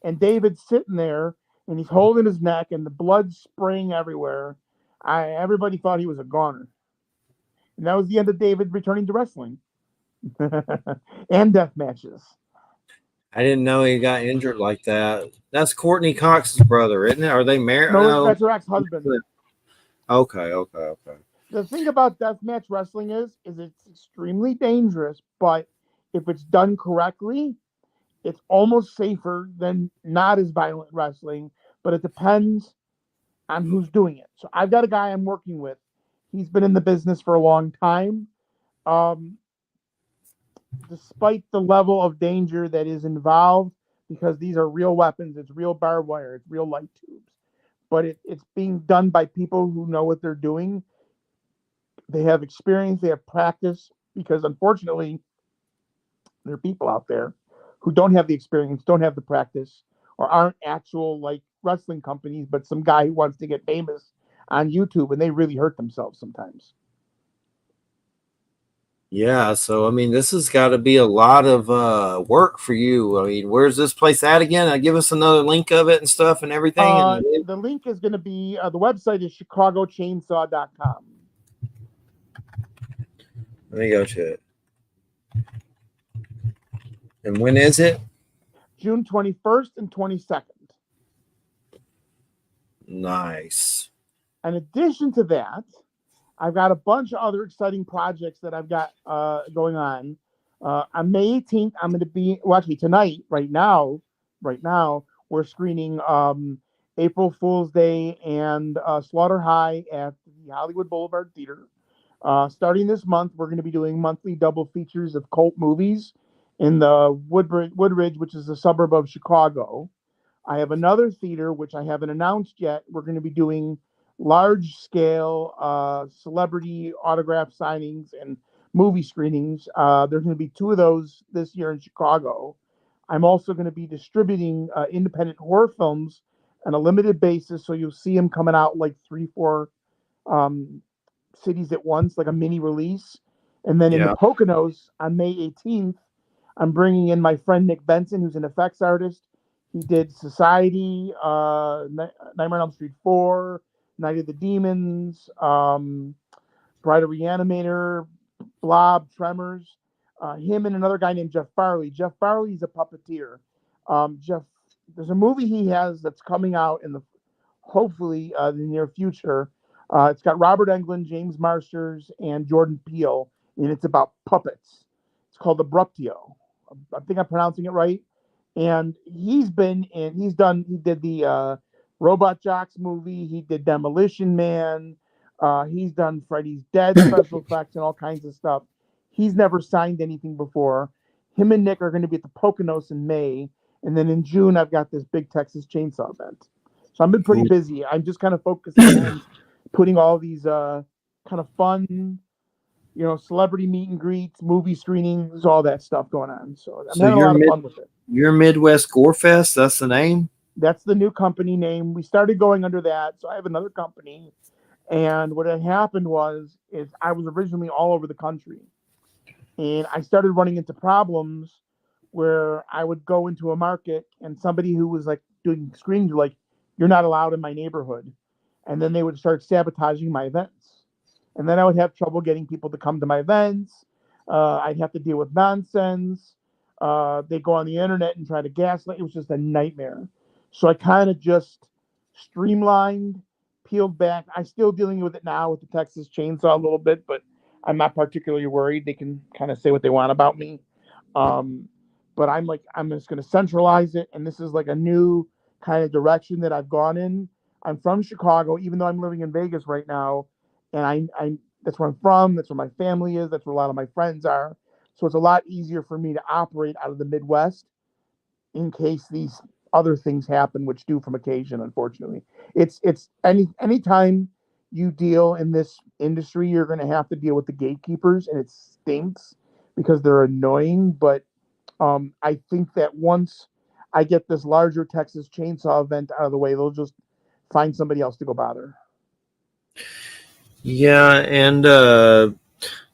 And David's sitting there, and he's holding his neck, and the blood's spraying everywhere. Everybody thought he was a goner, and that was the end of David returning to wrestling and death matches. I didn't know he got injured like that. That's Courtney Cox's brother, isn't it? Are they married? No, No. that's her ex-husband. Okay. The thing about deathmatch wrestling is it's extremely dangerous, but if it's done correctly, it's almost safer than not as violent wrestling. But it depends on who's doing it. So I've got a guy I'm working with. He's been in the business for a long time. Um, Despite the level of danger that is involved, because these are real weapons, it's real barbed wire, it's real light tubes, but it's being done by people who know what they're doing. They have experience, they have practice, because unfortunately, there are people out there who don't have the experience, don't have the practice, or aren't actual like wrestling companies, but some guy who wants to get famous on YouTube, and they really hurt themselves sometimes. Yeah, so I mean, this has got to be a lot of work for you. I mean, where's this place at again? Give us another link of it and stuff and everything. And The link is going to be the website is chicagochainsaw.com. let me go to it. And when is it? June 21st and 22nd. Nice. In addition to that, I've got a bunch of other exciting projects that I've got going on. On May 18th, I'm going to be, well, actually tonight, right now, we're screening April Fool's Day and Slaughter High at the Hollywood Boulevard Theater. Starting this month, we're going to be doing monthly double features of cult movies in the Woodridge, which is a suburb of Chicago. I have another theater, which I haven't announced yet. We're going to be doing large scale celebrity autograph signings and movie screenings. There's going to be two of those this year in Chicago. I'm also going to be distributing independent horror films on a limited basis. So you'll see them coming out like 3, 4 um, cities at once, like a mini release. And then in the Yeah. Poconos on May 18th, I'm bringing in my friend Nick Benson, who's an effects artist. He did Society, Nightmare on Elm Street 4, Night of the Demons, Bride of Reanimator, Blob, Tremors. Him and another guy named Jeff Farley. Jeff Farley's a puppeteer. Jeff, there's a movie he has that's coming out in the hopefully the near future. It's got Robert Englund, James Marsters, and Jordan Peele, and it's about puppets. It's called Abruptio. I think I'm pronouncing it right. And he did the Robot Jocks movie. He did Demolition Man. He's done Freddy's Dead special effects and all kinds of stuff. He's never signed anything before. Him and Nick are going to be at the Poconos in May. And then in June, I've got this big Texas Chainsaw event. So I've been pretty Cool. busy. I'm just kind of focusing on putting all these kind of fun, celebrity meet and greets, movie screenings, all that stuff going on. So I'm So having a lot of fun with it. you're Midwest Gore Fest. That's the name. That's the new company name. We started going under that. So I have another company. And what had happened is I was originally all over the country. And I started running into problems where I would go into a market and somebody who was like doing screenings were like, you're not allowed in my neighborhood. And then they would start sabotaging my events. And then I would have trouble getting people to come to my events. I'd have to deal with nonsense. They go on the internet and try to gaslight. It was just a nightmare. So I kind of just streamlined, peeled back. I'm still dealing with it now with the Texas Chainsaw a little bit, but I'm not particularly worried. They can kind of say what they want about me. But I'm just going to centralize it, and this is like a new kind of direction that I've gone in. I'm from Chicago, even though I'm living in Vegas right now, and I that's where I'm from. That's where my family is. That's where a lot of my friends are. So it's a lot easier for me to operate out of the Midwest in case these other things happen, which do from occasion, unfortunately. It's anytime you deal in this industry, you're going to have to deal with the gatekeepers, and it stinks because they're annoying. But I think that once I get this larger Texas Chainsaw event out of the way, they'll just find somebody else to go bother. Yeah, and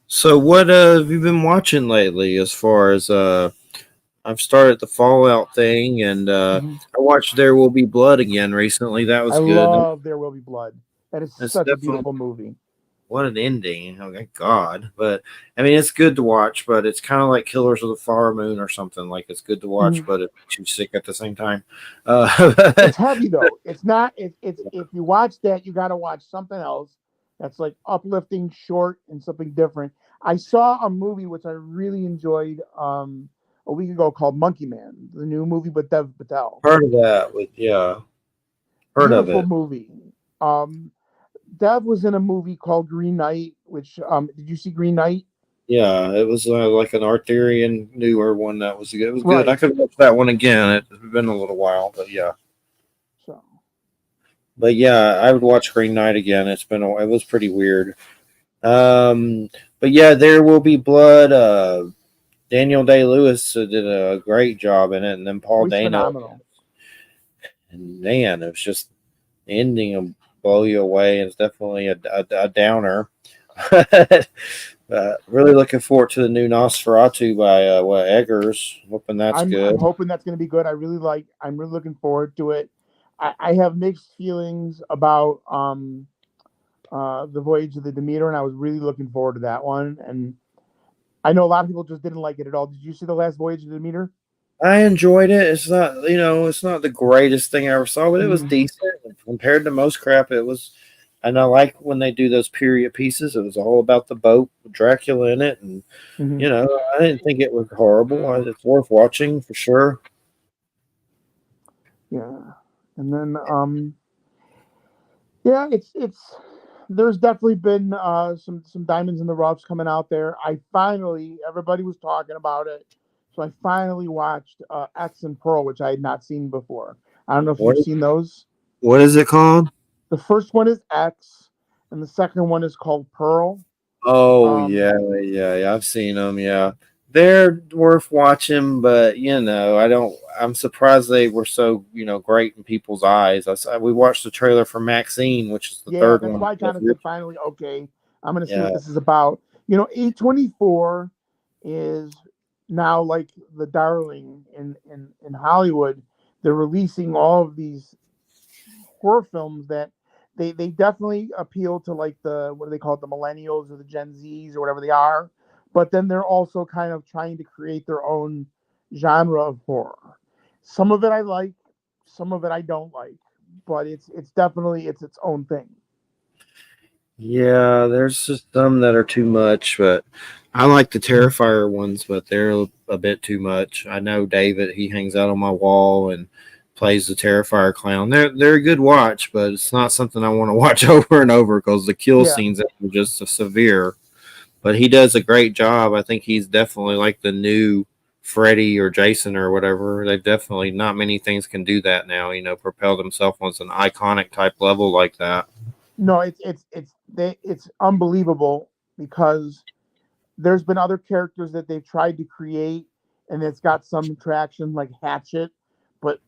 so what have you been watching lately? As far as I've started the Fallout thing, and I watched There Will Be Blood again recently. That was I good. love There Will Be Blood. That is That's such a definitely beautiful movie. what an ending. Oh my God. But I mean, it's good to watch, but it's kind of like Killers of the Flower Moon or something. Like it's good to watch, but it makes you sick at the same time. It's heavy though. It's not. It's if you watch that, you got to watch something else that's like uplifting, short, and something different. I saw a movie which I really enjoyed a week ago called Monkey Man, the new movie with Dev Patel. Heard of that? Yeah, heard of Beautiful it. movie. Dev was in a movie called Green Knight, which did you see Green Knight? Yeah, it was like an Arthurian newer one that was good. It was good. Right. I could watch that one again. It's been a little while, but yeah. So But yeah, I would watch Green Knight again. It was pretty weird. But yeah, There Will Be Blood. Daniel Day Lewis did a great job in it, and then Paul he's Dano. phenomenal. And man, it was just the ending will blow you away. It's definitely a downer. Really looking forward to the new Nosferatu by Eggers. Hoping that's good. I'm hoping that's going to be good. I'm really looking forward to it. I have mixed feelings about the Voyage of the Demeter, and I was really looking forward to that one. And I know a lot of people just didn't like it at all. Did you see the last Voyage of the Demeter? I enjoyed it. It's not, it's not the greatest thing I ever saw, but it was decent compared to most crap. It was, and I like when they do those period pieces. It was all about the boat with Dracula in it, and I didn't think it was horrible. It's worth watching for sure. Yeah, and then yeah, it's there's definitely been some diamonds in the roughs coming out there. Everybody was talking about it, so I finally watched X and Pearl, which I had not seen before. I don't know if you've seen those. What is it called? The first one is X, and the second one is called Pearl. Oh yeah, I've seen them. Yeah, they're worth watching, but I'm surprised they were so great in people's eyes. We watched the trailer for Maxine, which is the third one. That's why I kind of said finally, okay, I'm gonna see what this is about. A24 is now like the darling in Hollywood. They're releasing all of these horror films that they definitely appeal to, like what do they call it, the millennials or the Gen Zs or whatever they are, but then they're also kind of trying to create their own genre of horror. Some of it I like, some of it I don't like, but it's definitely its own thing. Yeah, there's just some that are too much, but I like the Terrifier ones, but they're a bit too much. I know David, he hangs out on my wall and plays the Terrifier clown. They're a good watch, but it's not something I want to watch over and over because the kill scenes are just so severe. But he does a great job. I think he's definitely like the new Freddy or Jason or whatever. They've definitely, not many things can do that now. Propel themselves on an iconic type level like that. No, it's unbelievable because there's been other characters that they've tried to create and it's got some traction, like Hatchet, but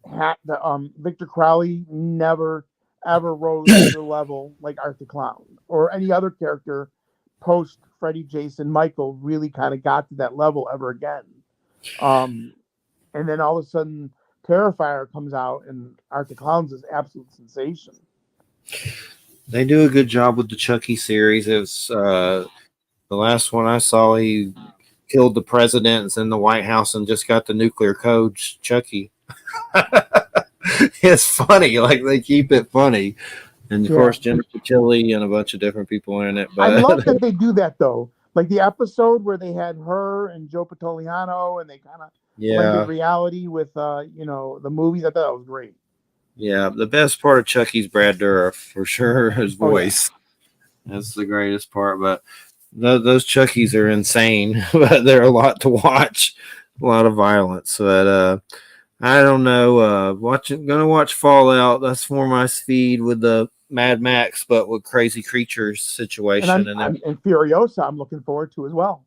Victor Crowley never ever rose to the level like Art the Clown or any other character post Freddy, Jason, Michael really kind of got to that level ever again. And then all of a sudden Terrifier comes out and Art the Clown's this absolute sensation. They do a good job with the Chucky series. It was the last one I saw. He killed the president in the White House and just got the nuclear code. Chucky. it's funny. Like they keep it funny, and of Yeah. course Jennifer Tilly and a bunch of different people in it. I But love that they do that though. Like the episode where they had her and Joe Pantoliano, and they kind of blended yeah, reality with the movies. I thought that was great. yeah. The best part of Chucky's Brad Dourif for sure. His Oh yeah. voice. That's the greatest part. But those Chuckies are insane. But they're a lot to watch. A lot of violence. But I don't know. Gonna watch Fallout. That's for my speed with the Mad Max, but with crazy creatures And situation. And then, and Furiosa, I'm looking forward to as well.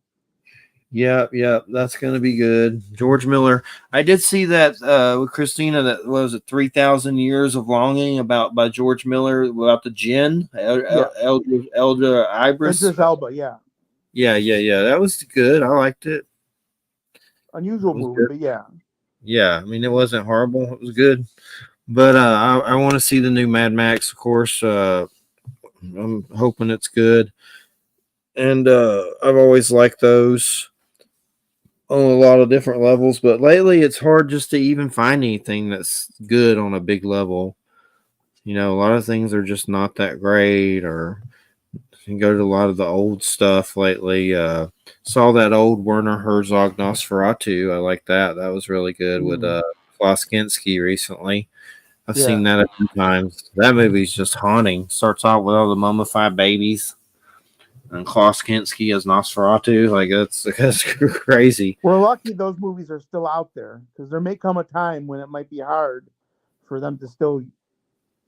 yeah, that's gonna be good. George Miller. I did see that with Christina. That was it. 3,000 Years of Longing by George Miller about the Jinn, Yeah. Elder Ibris. Idris Elba, yeah. Yeah. That was good. I liked it. Unusual It was movie, good. but yeah. Yeah, I mean it wasn't horrible. It was good. But I want to see the new Mad Max, of course. I'm hoping it's good. And I've always liked those on a lot of different levels. But lately, it's hard just to even find anything that's good on a big level. You know, a lot of things are just not that great, or you can go to a lot of the old stuff lately. Saw that old Werner Herzog Nosferatu. I like that. That was really good with Klaus Kinski recently. I've Yeah. seen that a few times. That movie's just haunting. Starts off with all the mummified babies and Klaus Kinski as Nosferatu. Like that's crazy. We're lucky those movies are still out there, because there may come a time when it might be hard for them to still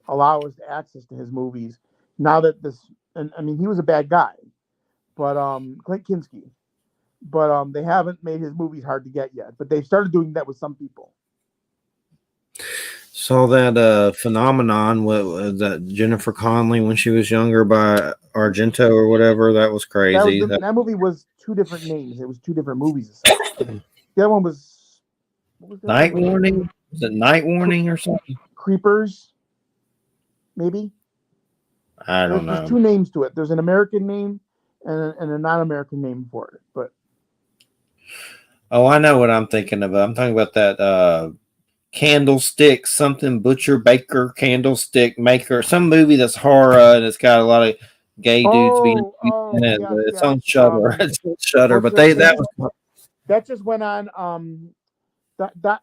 allow us access to his movies. Now that and I mean, he was a bad guy, but Clint Kinski, but they haven't made his movies hard to get yet. But they've started doing that with some people. Saw that phenomenon with that Jennifer Connelly when she was younger by Argento or whatever. That was crazy. That movie was two different names. It was two different movies. The other one was, what was that Night one? Warning. Was it Night Warning or something? Creepers, maybe. I don't There's know. two names to it. There's an American name and a non-American name for it. But Oh, I know what I'm thinking about. I'm talking about that Candlestick, something Butcher Baker Candlestick Maker, some movie that's horror and it's got a lot of gay dudes being in it. yes, It's yes. on Shutter. It's on Shutter, but that just went on that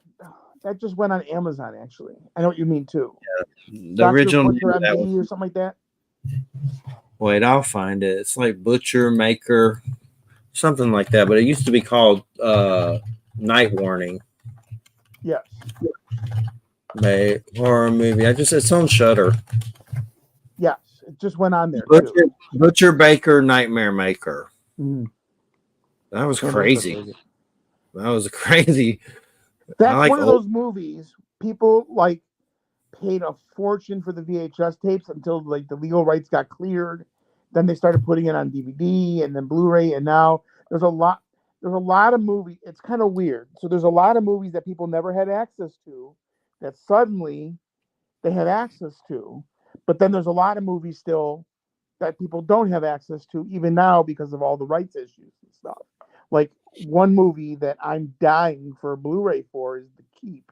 just went on Amazon actually. I know what you mean too. the Dr. original. Butcher MD or something like that. Wait, I'll find it. It's like Butcher Maker, something like that. But it used to be called Night Warning. Yes. Horror movie. It's on Shutter. Yes, it just went on there too. Butcher Baker Nightmare Maker. Mm-hmm. That was crazy. That was crazy. That's one of those movies people like paid a fortune for the VHS tapes until like the legal rights got cleared. Then they started putting it on DVD and then Blu-ray, and now there's a lot of movies. It's kind of weird. So there's a lot of movies that people never had access to that suddenly they have access to. But then there's a lot of movies still that people don't have access to even now because of all the rights issues and stuff. Like one movie that I'm dying for a Blu-ray for is The Keep.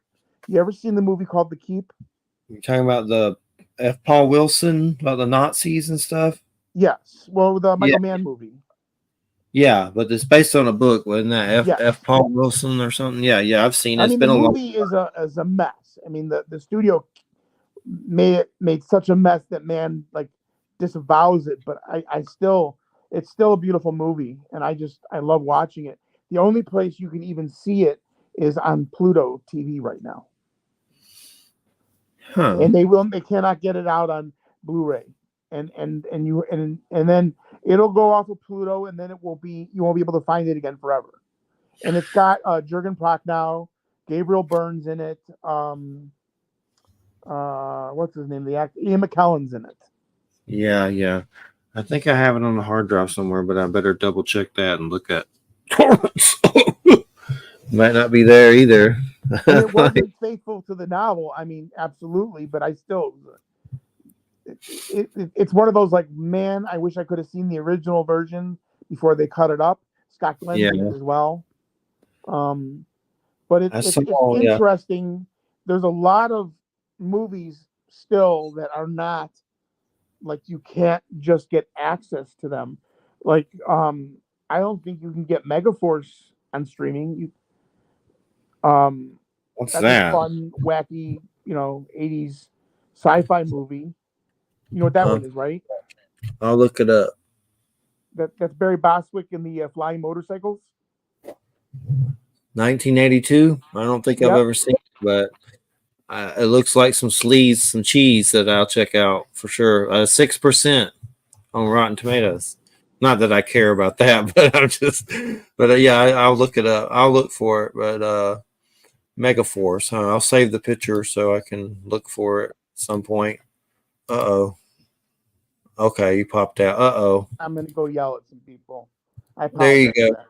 You ever seen the movie called The Keep? You're talking about the F. Paul Wilson, about the Nazis and stuff? Yes. Well, the Michael Mann movie. Yeah, but it's based on a book, wasn't that Yes. F. Paul Wilson or something? Yeah, I've seen it. It's been the a long movie is a mess. I mean, the studio made such a mess that Mann like disavows it, but it's still a beautiful movie, and I love watching it. The only place you can even see it is on Pluto TV right now. Huh. And they cannot get it out on Blu-ray. And then it'll go off of Pluto, and then you won't be able to find it again forever. And it's got Jurgen Prochnow, Gabriel Byrne's in it. What's his name? The actor Ian McKellen's in it. Yeah. I think I have it on the hard drive somewhere, but I better double check that and look at torrents. Might not be there either. And it wasn't faithful to the novel. I mean, absolutely, but I still. It's one of those like, man, I wish I could have seen the original version before they cut it up. Scott Glenn's in it as well. But it's interesting. There's a lot of movies still that are not like you can't just get access to them. Like I don't think you can get Megaforce on streaming. What's That's a that? fun, wacky, 80s sci-fi movie. You know what that Uh, one is, right? I'll look it up. That's Barry Bostwick in the flying motorcycles. 1982. I don't think I've Yep. ever seen it, but it looks like some sleaze, some cheese that I'll check out for sure. 6% on Rotten Tomatoes. Not that I care about that, but yeah, I'll look it up. I'll look for it. But Megaforce, huh? I'll save the picture so I can look for it at some point. Uh-oh. Okay, you popped out. Uh-oh. I'm gonna go yell at some people. I There you apologize go. for that.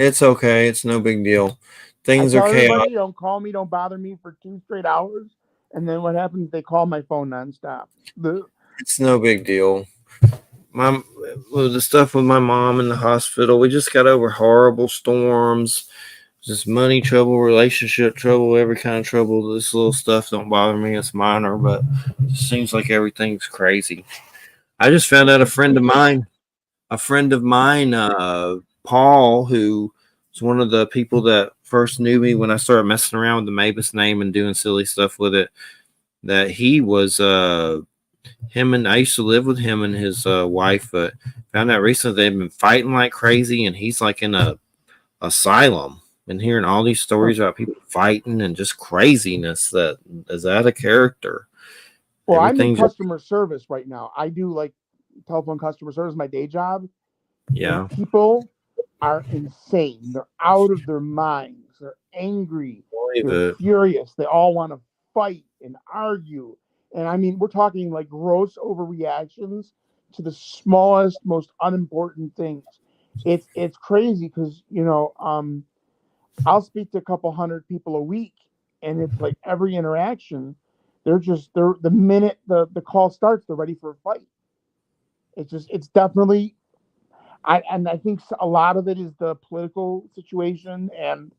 It's okay. It's no big deal. I Things are tell chaotic. everybody, don't call me, don't bother me for 2 straight hours, and then what happens? They call my phone nonstop. It's no big deal. My the stuff with my mom in the hospital, we just got over horrible storms, just money trouble, relationship trouble, every kind of trouble. This little stuff don't bother me. It's minor, but it seems like everything's crazy. I just found out a friend of mine, Paul, who was one of the people that first knew me when I started messing around with the Mabus name and doing silly stuff with it, that he was him and I used to live with him and his wife, but found out recently they've been fighting like crazy, and he's like in a asylum. Been hearing all these stories about people fighting and just craziness that is out of character. Well, I'm in Everything's just, customer service right now. I do like telephone customer service, my day job, and yeah, people are insane. They're out of their minds. They're angry. believe They're it. furious. They all want to fight and argue. And I mean, we're talking like gross overreactions to the smallest, most unimportant things. It's crazy because I'll speak to a couple hundred people a week, and it's like every interaction, they're the minute the call starts, they're ready for a fight. It's definitely I think a lot of it is the political situation and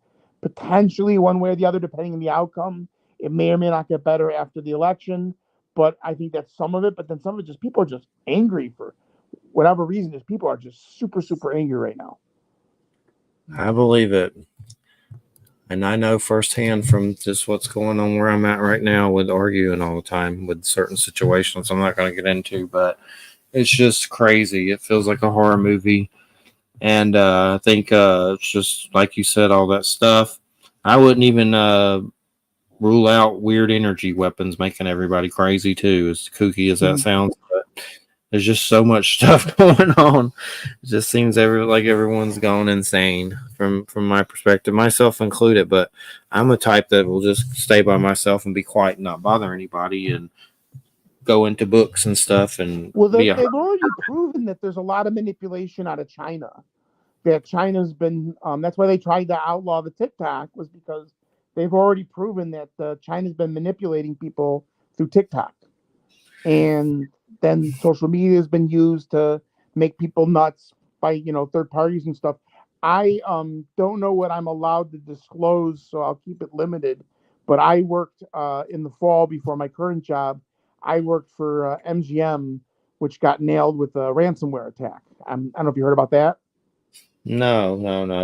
potentially one way or the other, depending on the outcome, it may or may not get better after the election. But I think that's some of it. But then some of it just people are just angry for whatever reason. Is people are just super super angry right now. I believe it. And I know firsthand from just what's going on where I'm at right now with arguing all the time with certain situations I'm not going to get into, but it's just crazy. It feels like a horror movie. And I think it's just like you said, all that stuff. I wouldn't even rule out weird energy weapons making everybody crazy too, as kooky as that sounds. But there's just so much stuff going on. It just seems like everyone's gone insane from my perspective, myself included. But I'm a type that will just stay by myself and be quiet and not bother anybody and go into books and stuff and Well, be a they've already proven that there's a lot of manipulation out of China. That China's been that's why they tried to outlaw the TikTok, was because they've already proven that China's been manipulating people through TikTok, and then social media has been used to make people nuts by third parties and stuff. I don't know what I'm allowed to disclose, so I'll keep it limited. But I worked in the fall before my current job. I worked for MGM, which got nailed with a ransomware attack. I don't know if you heard about that. No.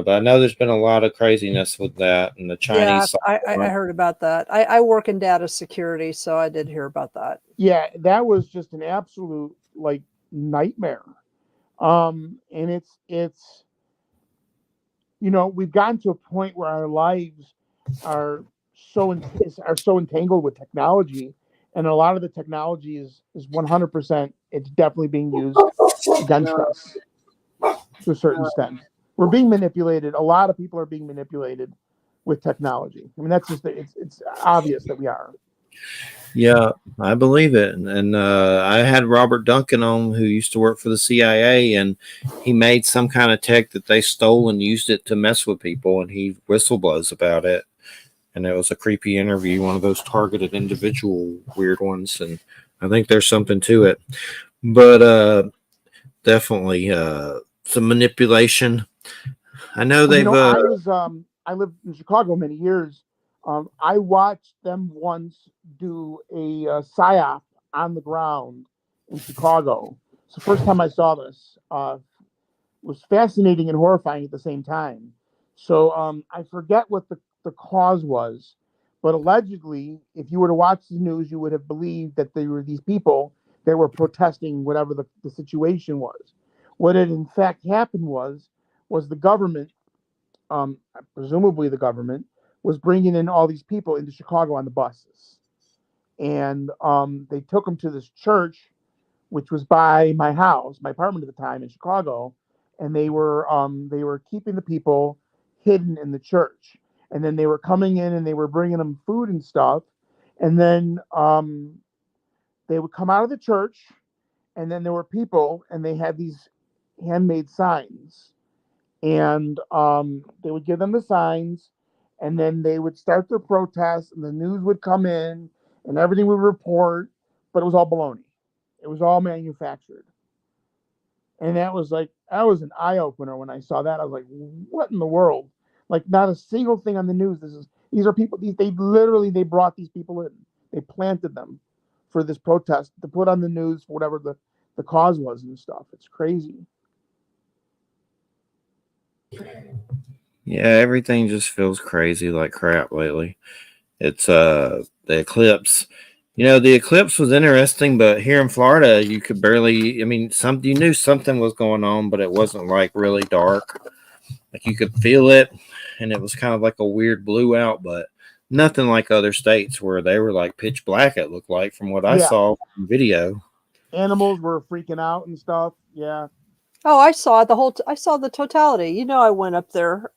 But I know there's been a lot of craziness with that and the Yeah, Chinese. I heard about that. I work in data security, so I did hear about that. Yeah, that was just an absolute like nightmare. And it's we've gotten to a point where our lives are are so entangled with technology, and a lot of the technology is 100%. It's definitely being used against us to a certain extent. We're being manipulated. A lot of people are being manipulated with technology. I mean, that's just it's obvious that we are. Yeah, I believe it. And I had Robert Duncan on, who used to work for the CIA, and he made some kind of tech that they stole and used it to mess with people, and he whistleblows about it. And it was a creepy interview, one of those targeted individual weird ones. And I think there's something to it. But definitely some manipulation. I know Well, they've. I lived in Chicago many years. I watched them once do a psyop on the ground in Chicago. It's the first time I saw this. Was fascinating and horrifying at the same time. So I forget what the cause was, but allegedly, if you were to watch the news, you would have believed that there were these people that were protesting whatever the situation was. What had in fact happened was the government, presumably the government, was bringing in all these people into Chicago on the buses, and they took them to this church, which was by my house, my apartment at the time in Chicago, and they were keeping the people hidden in the church, and then they were coming in and they were bringing them food and stuff, and then they would come out of the church, and then there were people, and they had these handmade signs, and they would give them the signs, and then they would start their protests, and the news would come in, and everything would report, but it was all baloney. It was all manufactured. And that was an eye opener when I saw that. I was like, what in the world? Like, not a single thing on the news. These are people, they brought these people in. They planted them for this protest to put on the news for whatever the cause was and stuff. It's crazy. Yeah, everything just feels crazy like crap lately. It's the eclipse. The eclipse was interesting, but here in Florida, you could barely. I mean, you knew something was going on, but it wasn't like really dark. Like you could feel it, and it was kind of like a weird blue out, but nothing like other states where they were like pitch black. It looked like from what I saw in video. Animals were freaking out and stuff. Yeah. Oh, I saw the totality. I went up there.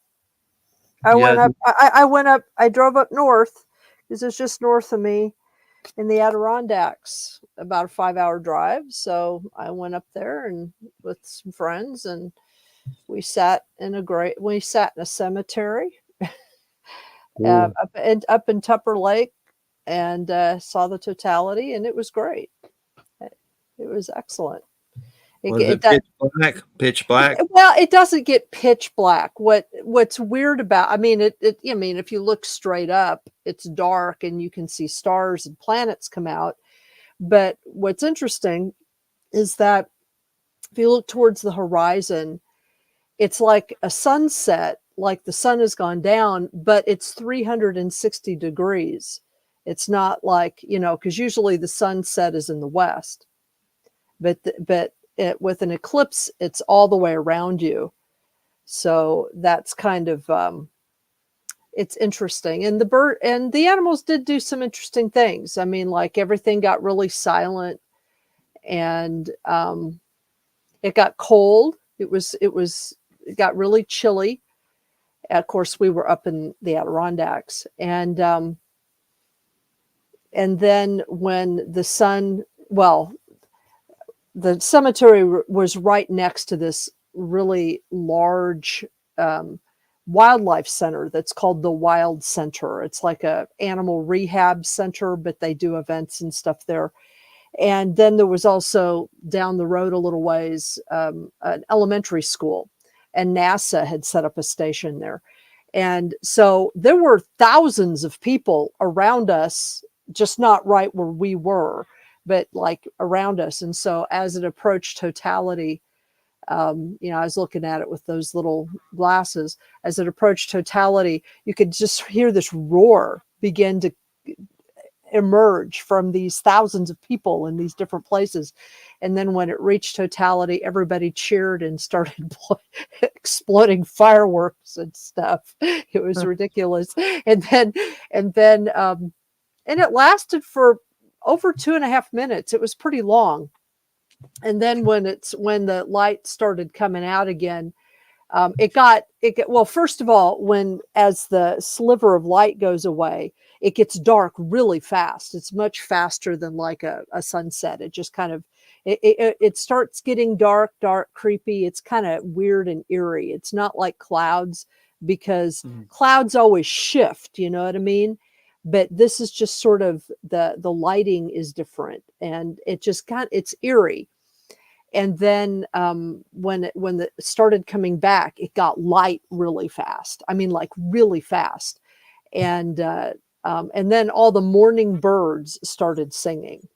I drove up north because it's just north of me in the Adirondacks, about a 5-hour drive. So I went up there and with some friends, and we sat in a cemetery up in Tupper Lake, and saw the totality, and it was great. It was excellent. Was it pitch black? Pitch black? Well, it doesn't get pitch black. What's weird about, I mean, if you look straight up, it's dark and you can see stars and planets come out. But what's interesting is that if you look towards the horizon, it's like a sunset, like the sun has gone down, but it's 360 degrees. It's not like, because usually the sunset is in the west, but with an eclipse, it's all the way around you. So that's kind of, it's interesting. And the animals did do some interesting things. I mean, like everything got really silent, and it got cold. It got really chilly. Of course, we were up in the Adirondacks, and then when the sun, the cemetery was right next to this really large wildlife center that's called the Wild Center. It's like a animal rehab center, but they do events and stuff there. And then there was also down the road a little ways, an elementary school, and NASA had set up a station there. And so there were thousands of people around us, just not right where we were, but like around us. And so as it approached totality, I was looking at it with those little glasses. As it approached totality, you could just hear this roar begin to emerge from these thousands of people in these different places. And then when it reached totality, everybody cheered and started exploding fireworks and stuff. It was ridiculous. And it lasted for over 2.5 minutes. It was pretty long. And then when the light started coming out again, well, first of all, as the sliver of light goes away, it gets dark really fast. It's much faster than like a sunset. It just kind of, it starts getting dark, creepy. It's kind of weird and eerie. It's not like clouds, because clouds always shift, you know what I mean? But this is just sort of the lighting is different, and it's eerie. And then when it started coming back, it got light really fast. I mean, like really fast. And then all the morning birds started singing.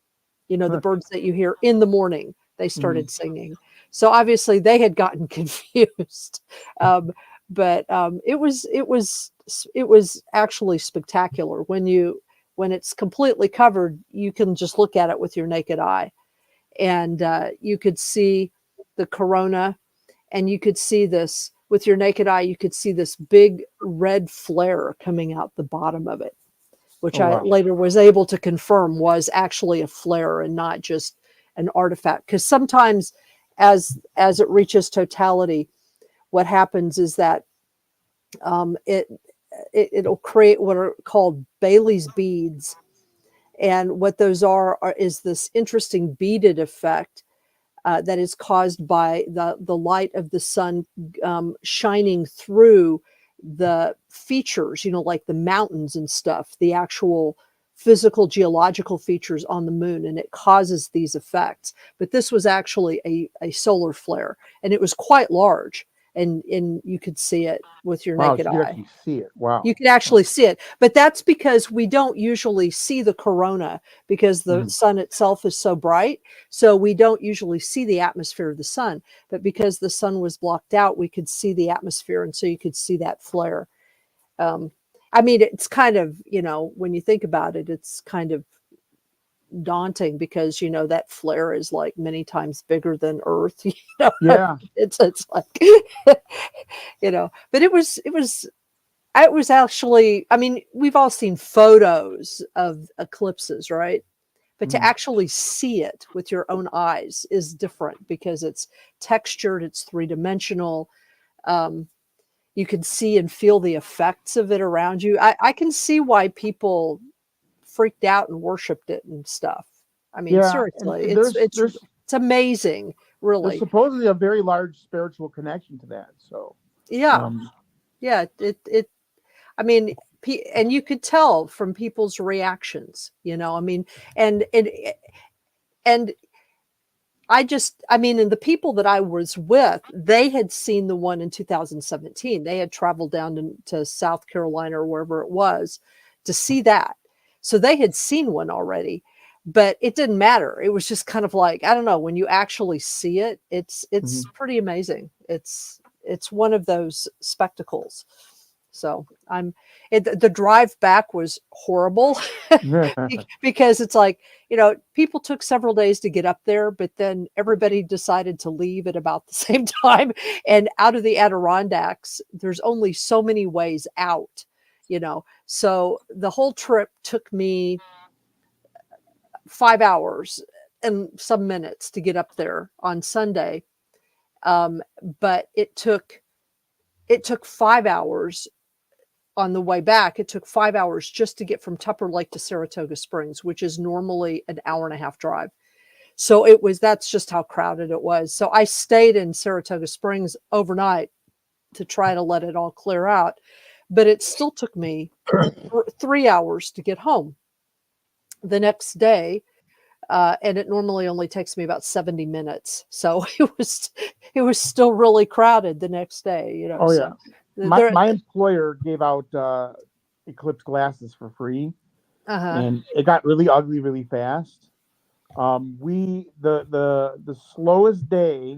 You know, the birds that you hear in the morning, they started singing. So obviously they had gotten confused. But it was actually spectacular. When it's completely covered, you can just look at it with your naked eye, and you could see the corona, and you could see this with your naked eye. You could see this big red flare coming out the bottom of it, which Oh, I wow. later was able to confirm was actually a flare and not just an artifact. Because sometimes, as it reaches totality, what happens is that it'll create what are called Bailey's beads, and what those is this interesting beaded effect that is caused by the light of the sun shining through the features, like the mountains and stuff, the actual physical geological features on the moon, and it causes these effects. But this was actually a solar flare, and it was quite large, and you could see it with your Wow, naked so you could eye. actually see it. Wow. You could actually see it, but that's because we don't usually see the corona because the sun itself is so bright. So we don't usually see the atmosphere of the sun, but because the sun was blocked out, we could see the atmosphere. And so you could see that flare. I mean, it's kind of, when you think about it, it's kind of daunting because, that flare is like many times bigger than Earth. Yeah. It's like, but it was actually, I mean, we've all seen photos of eclipses, right? But to actually see it with your own eyes is different because it's textured, it's three-dimensional. You can see and feel the effects of it around you. I can see why people freaked out and worshipped it and stuff. I mean, Yeah. And seriously, it's amazing, there's really. supposedly a very large spiritual connection to that. So, Yeah, um, yeah. I mean, and you could tell from people's reactions, I mean, and and I mean, and the people that I was with, they had seen the one in 2017. They had traveled down to South Carolina or wherever it was to see that. So they had seen one already, but it didn't matter. It was just kind of like, I don't know, when you actually see it, it's pretty amazing. It's one of those spectacles. So the drive back was horrible because it's like, people took several days to get up there, but then everybody decided to leave at about the same time. And out of the Adirondacks, there's only so many ways out, So the whole trip took me 5 hours and some minutes to get up there on Sunday. But it took 5 hours on the way back. It took 5 hours just to get from Tupper Lake to Saratoga Springs, which is normally an hour and a half drive. So that's just how crowded it was. So I stayed in Saratoga Springs overnight to try to let it all clear out. But it still took me 3 hours to get home the next day. And it normally only takes me about 70 minutes. So it was still really crowded the next day, oh so yeah. there, My employer gave out eclipse glasses for free, and it got really ugly really fast. The slowest day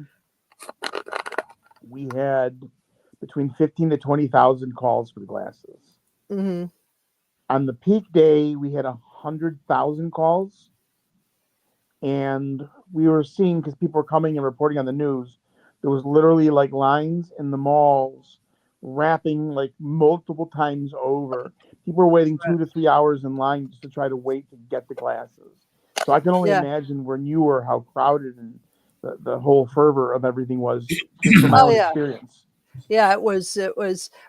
we had between 15 to 20,000 calls for the glasses. mm-hmm. On the peak day, we had 100,000 calls, and we were seeing, because people were coming and reporting on the news, there was literally like lines in the malls wrapping like multiple times over. People were waiting 2 to 3 hours in line just to try to wait to get the glasses. So I can only Yeah. imagine when you were how crowded and the whole fervor of everything was, just from my own experience. Yeah, it was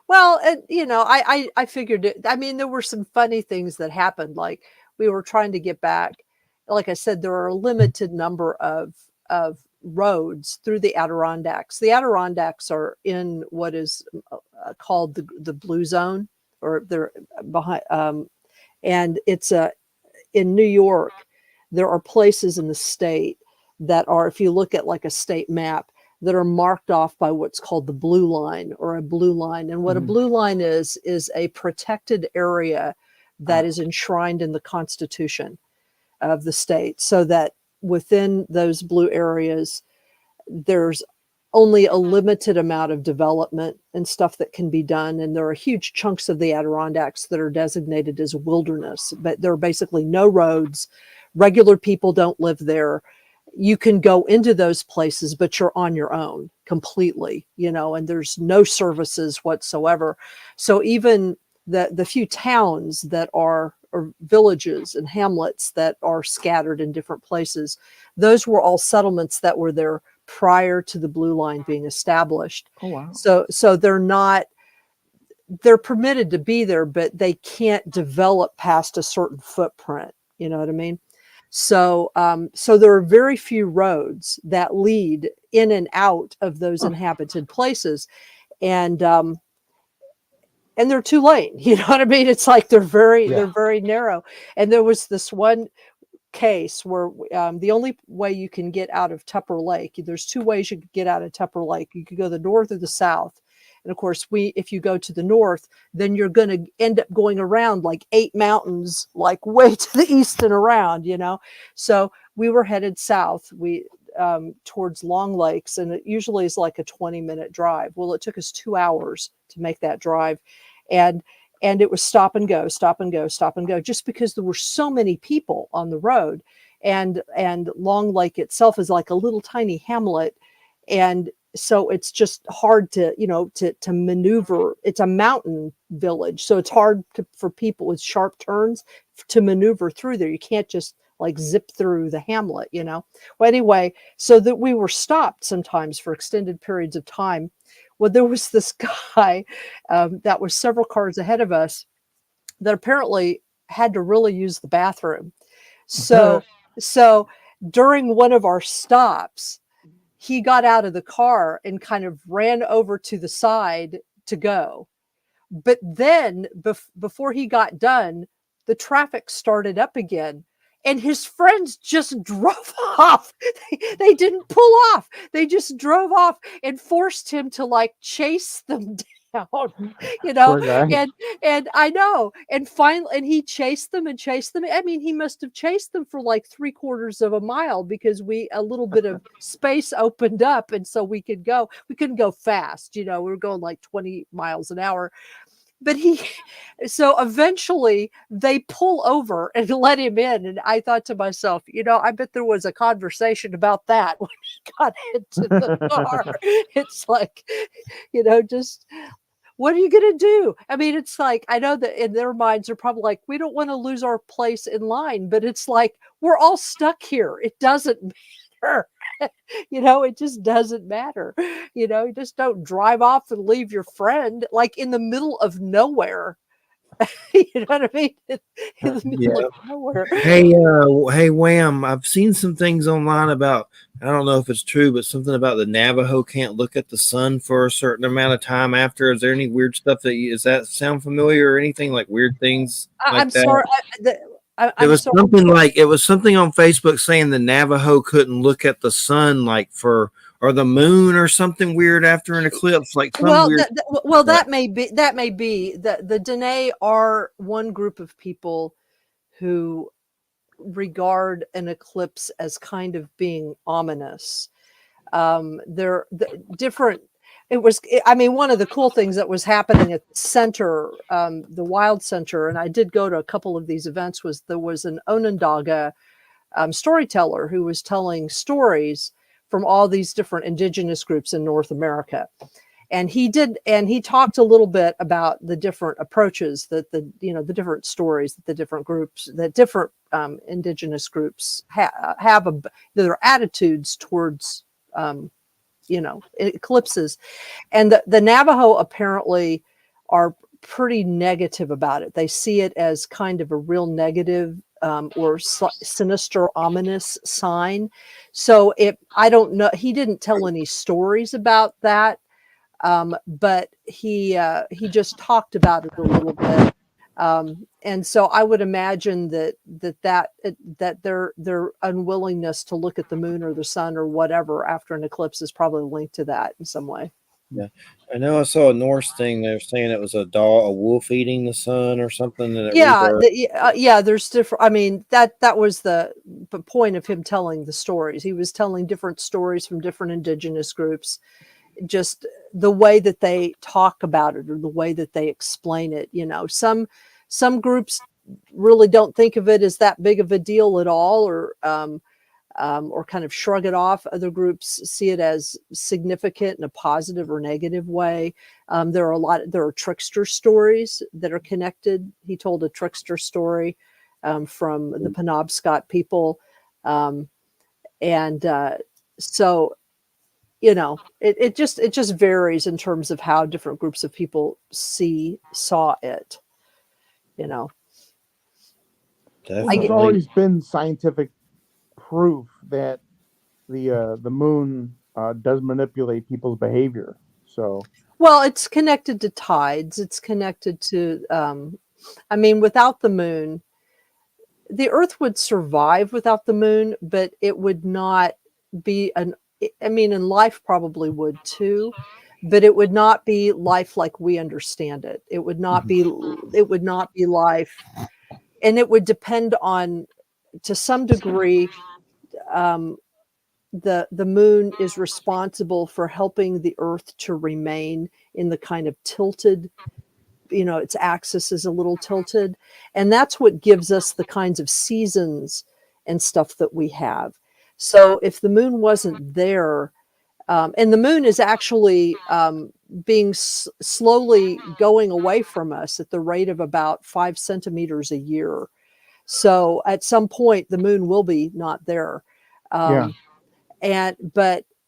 well, and I figured it. I mean, there were some funny things that happened. Like we were trying to get back. Like I said, there are a limited number of roads through the Adirondacks. The Adirondacks are in what is called the blue zone, or they're behind, and it's in New York. There are places in the state that are, if you look at like a state map, that are marked off by what's called the blue line or a blue line. And what a blue line is a protected area that is enshrined in the Constitution of the state, so that within those blue areas, there's only a limited amount of development and stuff that can be done. And there are huge chunks of the Adirondacks that are designated as wilderness, but there are basically no roads. Regular people don't live there. You can go into those places, but you're on your own completely, and there's no services whatsoever. So even the few towns that are, or villages and hamlets that are scattered in different places, those were all settlements that were there prior to the blue line being established. Oh, wow. So they're permitted to be there, but they can't develop past a certain footprint. You know what I mean? So there are very few roads that lead in and out of those inhabited places. And they're 2 lane, you know what I mean? It's like they're very narrow. And there was this one case where the only way you can get out of Tupper Lake, there's 2 ways you could get out of Tupper Lake. You could go the north or the south. And of course, if you go to the north, then you're going to end up going around like 8 mountains, like way to the east and around, So we were headed south. Towards Long Lakes, and it usually is like a 20-minute drive. Well, it took us 2 hours to make that drive, and it was stop and go, just because there were so many people on the road, and Long Lake itself is like a little tiny hamlet, and so it's just hard to to maneuver. It's a mountain village, so it's hard for people with sharp turns to maneuver through there. You can't just like zip through the hamlet, Well, anyway, so that we were stopped sometimes for extended periods of time. Well, there was this guy that was several cars ahead of us that apparently had to really use the bathroom. So during one of our stops, he got out of the car and kind of ran over to the side to go. But then before he got done, the traffic started up again. And his friends just drove off. They didn't pull off. They just drove off and forced him to like chase them down, and I know. And finally, and he chased them. I mean, he must have chased them for like 3/4 of a mile, because a little bit of space opened up. And so we couldn't go fast. We were going like 20 miles an hour. But so eventually they pull over and let him in. And I thought to myself, I bet there was a conversation about that when he got into the car. It's like, just what are you going to do? I mean, it's like, I know that in their minds, they're probably like, we don't want to lose our place in line, but it's like, we're all stuck here. It doesn't matter. It just doesn't matter. You just don't drive off and leave your friend like in the middle of nowhere. You know what I mean? In the middle of nowhere. Hey, Wham! I've seen some things online about, I don't know if it's true, but something about the Navajo can't look at the sun for a certain amount of time after. Is there any weird stuff does that sound familiar, or anything like weird things? I'm sorry. It was something on Facebook saying the Navajo couldn't look at the sun or the moon or something weird after an eclipse. That may be the Dene are one group of people who regard an eclipse as kind of being ominous. They're different. One of the cool things that was happening at the center, the Wild Center, and I did go to a couple of these events, was there was an Onondaga storyteller who was telling stories from all these different indigenous groups in North America. And he talked a little bit about the different approaches that the different stories that the different groups, that different indigenous groups have their attitudes towards, eclipses. And the Navajo apparently are pretty negative about it. They see it as kind of a real negative or sinister, ominous sign. So I don't know, he didn't tell any stories about that, but he just talked about it a little bit. And so I would imagine that their unwillingness to look at the moon or the sun or whatever after an eclipse is probably linked to that in some way. Yeah, I know. I saw a Norse thing. They were saying it was a wolf eating the sun or something, and it Yeah, rebirthed. yeah. There's different. I mean, that was the point of him telling the stories. He was telling different stories from different indigenous groups. Just the way that they talk about it or the way that they explain it. Some groups really don't think of it as that big of a deal at all, or kind of shrug it off. Other groups see it as significant in a positive or negative way. There are trickster stories that are connected. He told a trickster story from the Penobscot people. And so, it just varies in terms of how different groups of people saw it, There's always been scientific proof that the moon does manipulate people's behavior. So, well, it's connected to tides. It's connected to, without the moon, the Earth would survive without the moon, but it would not be and life probably would too, but it would not be life like we understand it. It would not be life, and it would depend on, to some degree, the moon is responsible for helping the Earth to remain in the kind of tilted, its axis is a little tilted, and that's what gives us the kinds of seasons and stuff that we have. So if the moon wasn't there, and the moon is actually being slowly going away from us at the rate of about 5 centimeters a year. So at some point, the moon will be not there. But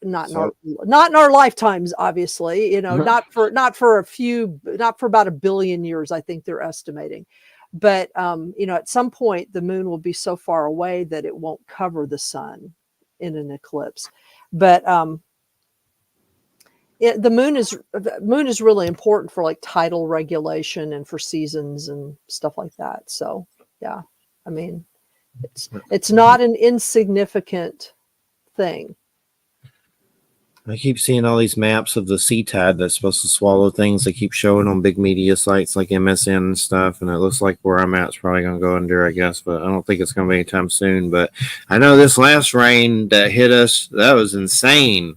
not in our lifetimes, obviously, not for about 1 billion years, I think they're estimating. But at some point the moon will be so far away that it won't cover the sun in an eclipse. But the moon is really important for like tidal regulation and for seasons and stuff like that. So yeah, I mean, it's not an insignificant thing. I keep seeing all these maps of the sea tide that's supposed to swallow things. They keep showing on big media sites like MSN and stuff, and it looks like where I'm at is probably going to go under, I guess, but I don't think it's going to be anytime soon. But I know this last rain that hit us, that was insane.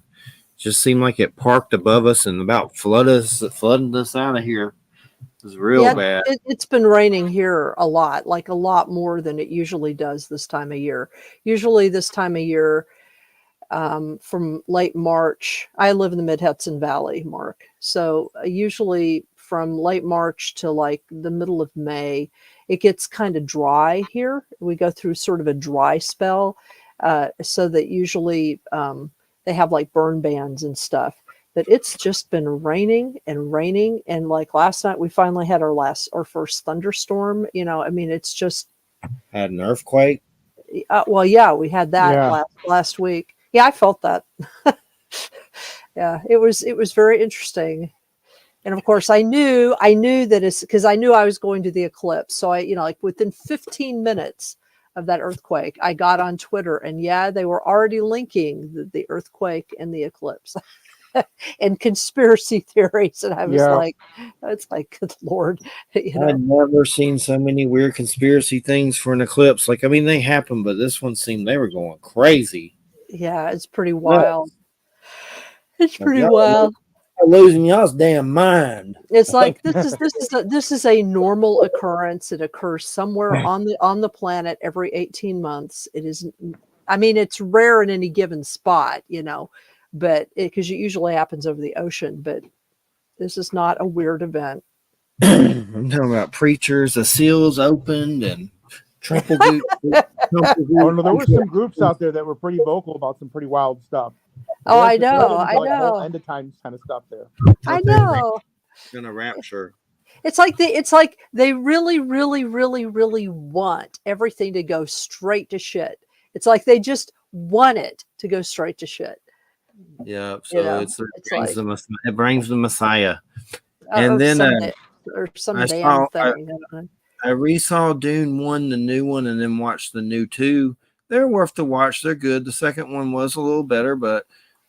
Just seemed like it parked above us and about flooding us out of here. It was real bad. It's been raining here a lot, like a lot more than it usually does this time of year. Usually this time of year, from late March, I live in the Mid-Hudson Valley, Mark. So usually from late March to like the middle of May, it gets kind of dry here. We go through sort of a dry spell, so that usually they have like burn bans and stuff. But it's just been raining and raining, and like last night we finally had our first thunderstorm. It's just had an earthquake. Well, yeah, we had that last week. Yeah, I felt that. Yeah, it was very interesting. And of course, I knew that it's because I knew I was going to the eclipse. So like within 15 minutes of that earthquake, I got on Twitter, and they were already linking the earthquake and the eclipse and conspiracy theories. And I was like, it's like, good Lord. I've never seen so many weird conspiracy things for an eclipse. Like, I mean, they happen, but this one seemed they were going crazy. Yeah, it's pretty wild. It's pretty wild. Losing y'all's damn mind. It's like this is a normal occurrence. It occurs somewhere on the planet every 18 months. It is, it's rare in any given spot, but because it usually happens over the ocean. But this is not a weird event. I'm talking about preachers. The seals opened and triple goop. Oh no, there were some groups out there that were pretty vocal about some pretty wild stuff. Oh, I know. Whole end of times kind of stuff there. I know. Gonna rapture. It's like they really, really, really, really want everything to go straight to shit. It's like they just want it to go straight to shit. Yeah, so it brings the Messiah, and then some damn thing. I resaw Dune 1, the new one, and then watched the new 2. They're worth the watch. They're good. The second one was a little better, but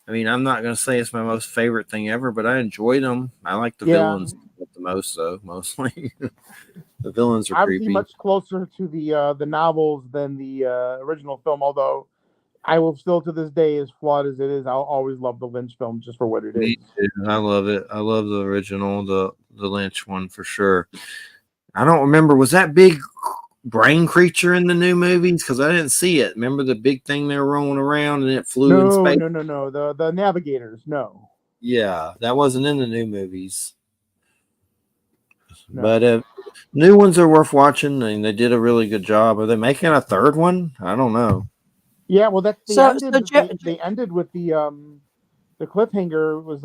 I mean, I'm not going to say it's my most favorite thing ever, but I enjoyed them. I like the Yeah, villains the most, though, mostly. The villains are obviously creepy. much closer to the novels than the original film. Although I will still, to this day, as flawed as it is, I'll always love the Lynch film just for what it is. Me too. I love it. I love the original, the Lynch one for sure. I don't remember. Was that big brain creature in the new movies? Because I didn't see it. Remember the big thing they were rolling around and it flew in No, space? no. The Navigators, no. Yeah, that wasn't in the new movies. No. But new ones are worth watching, and they did a really good job. Are they making a third one? I don't know. Yeah, well, that's the So, ended. so They ended with the cliffhanger was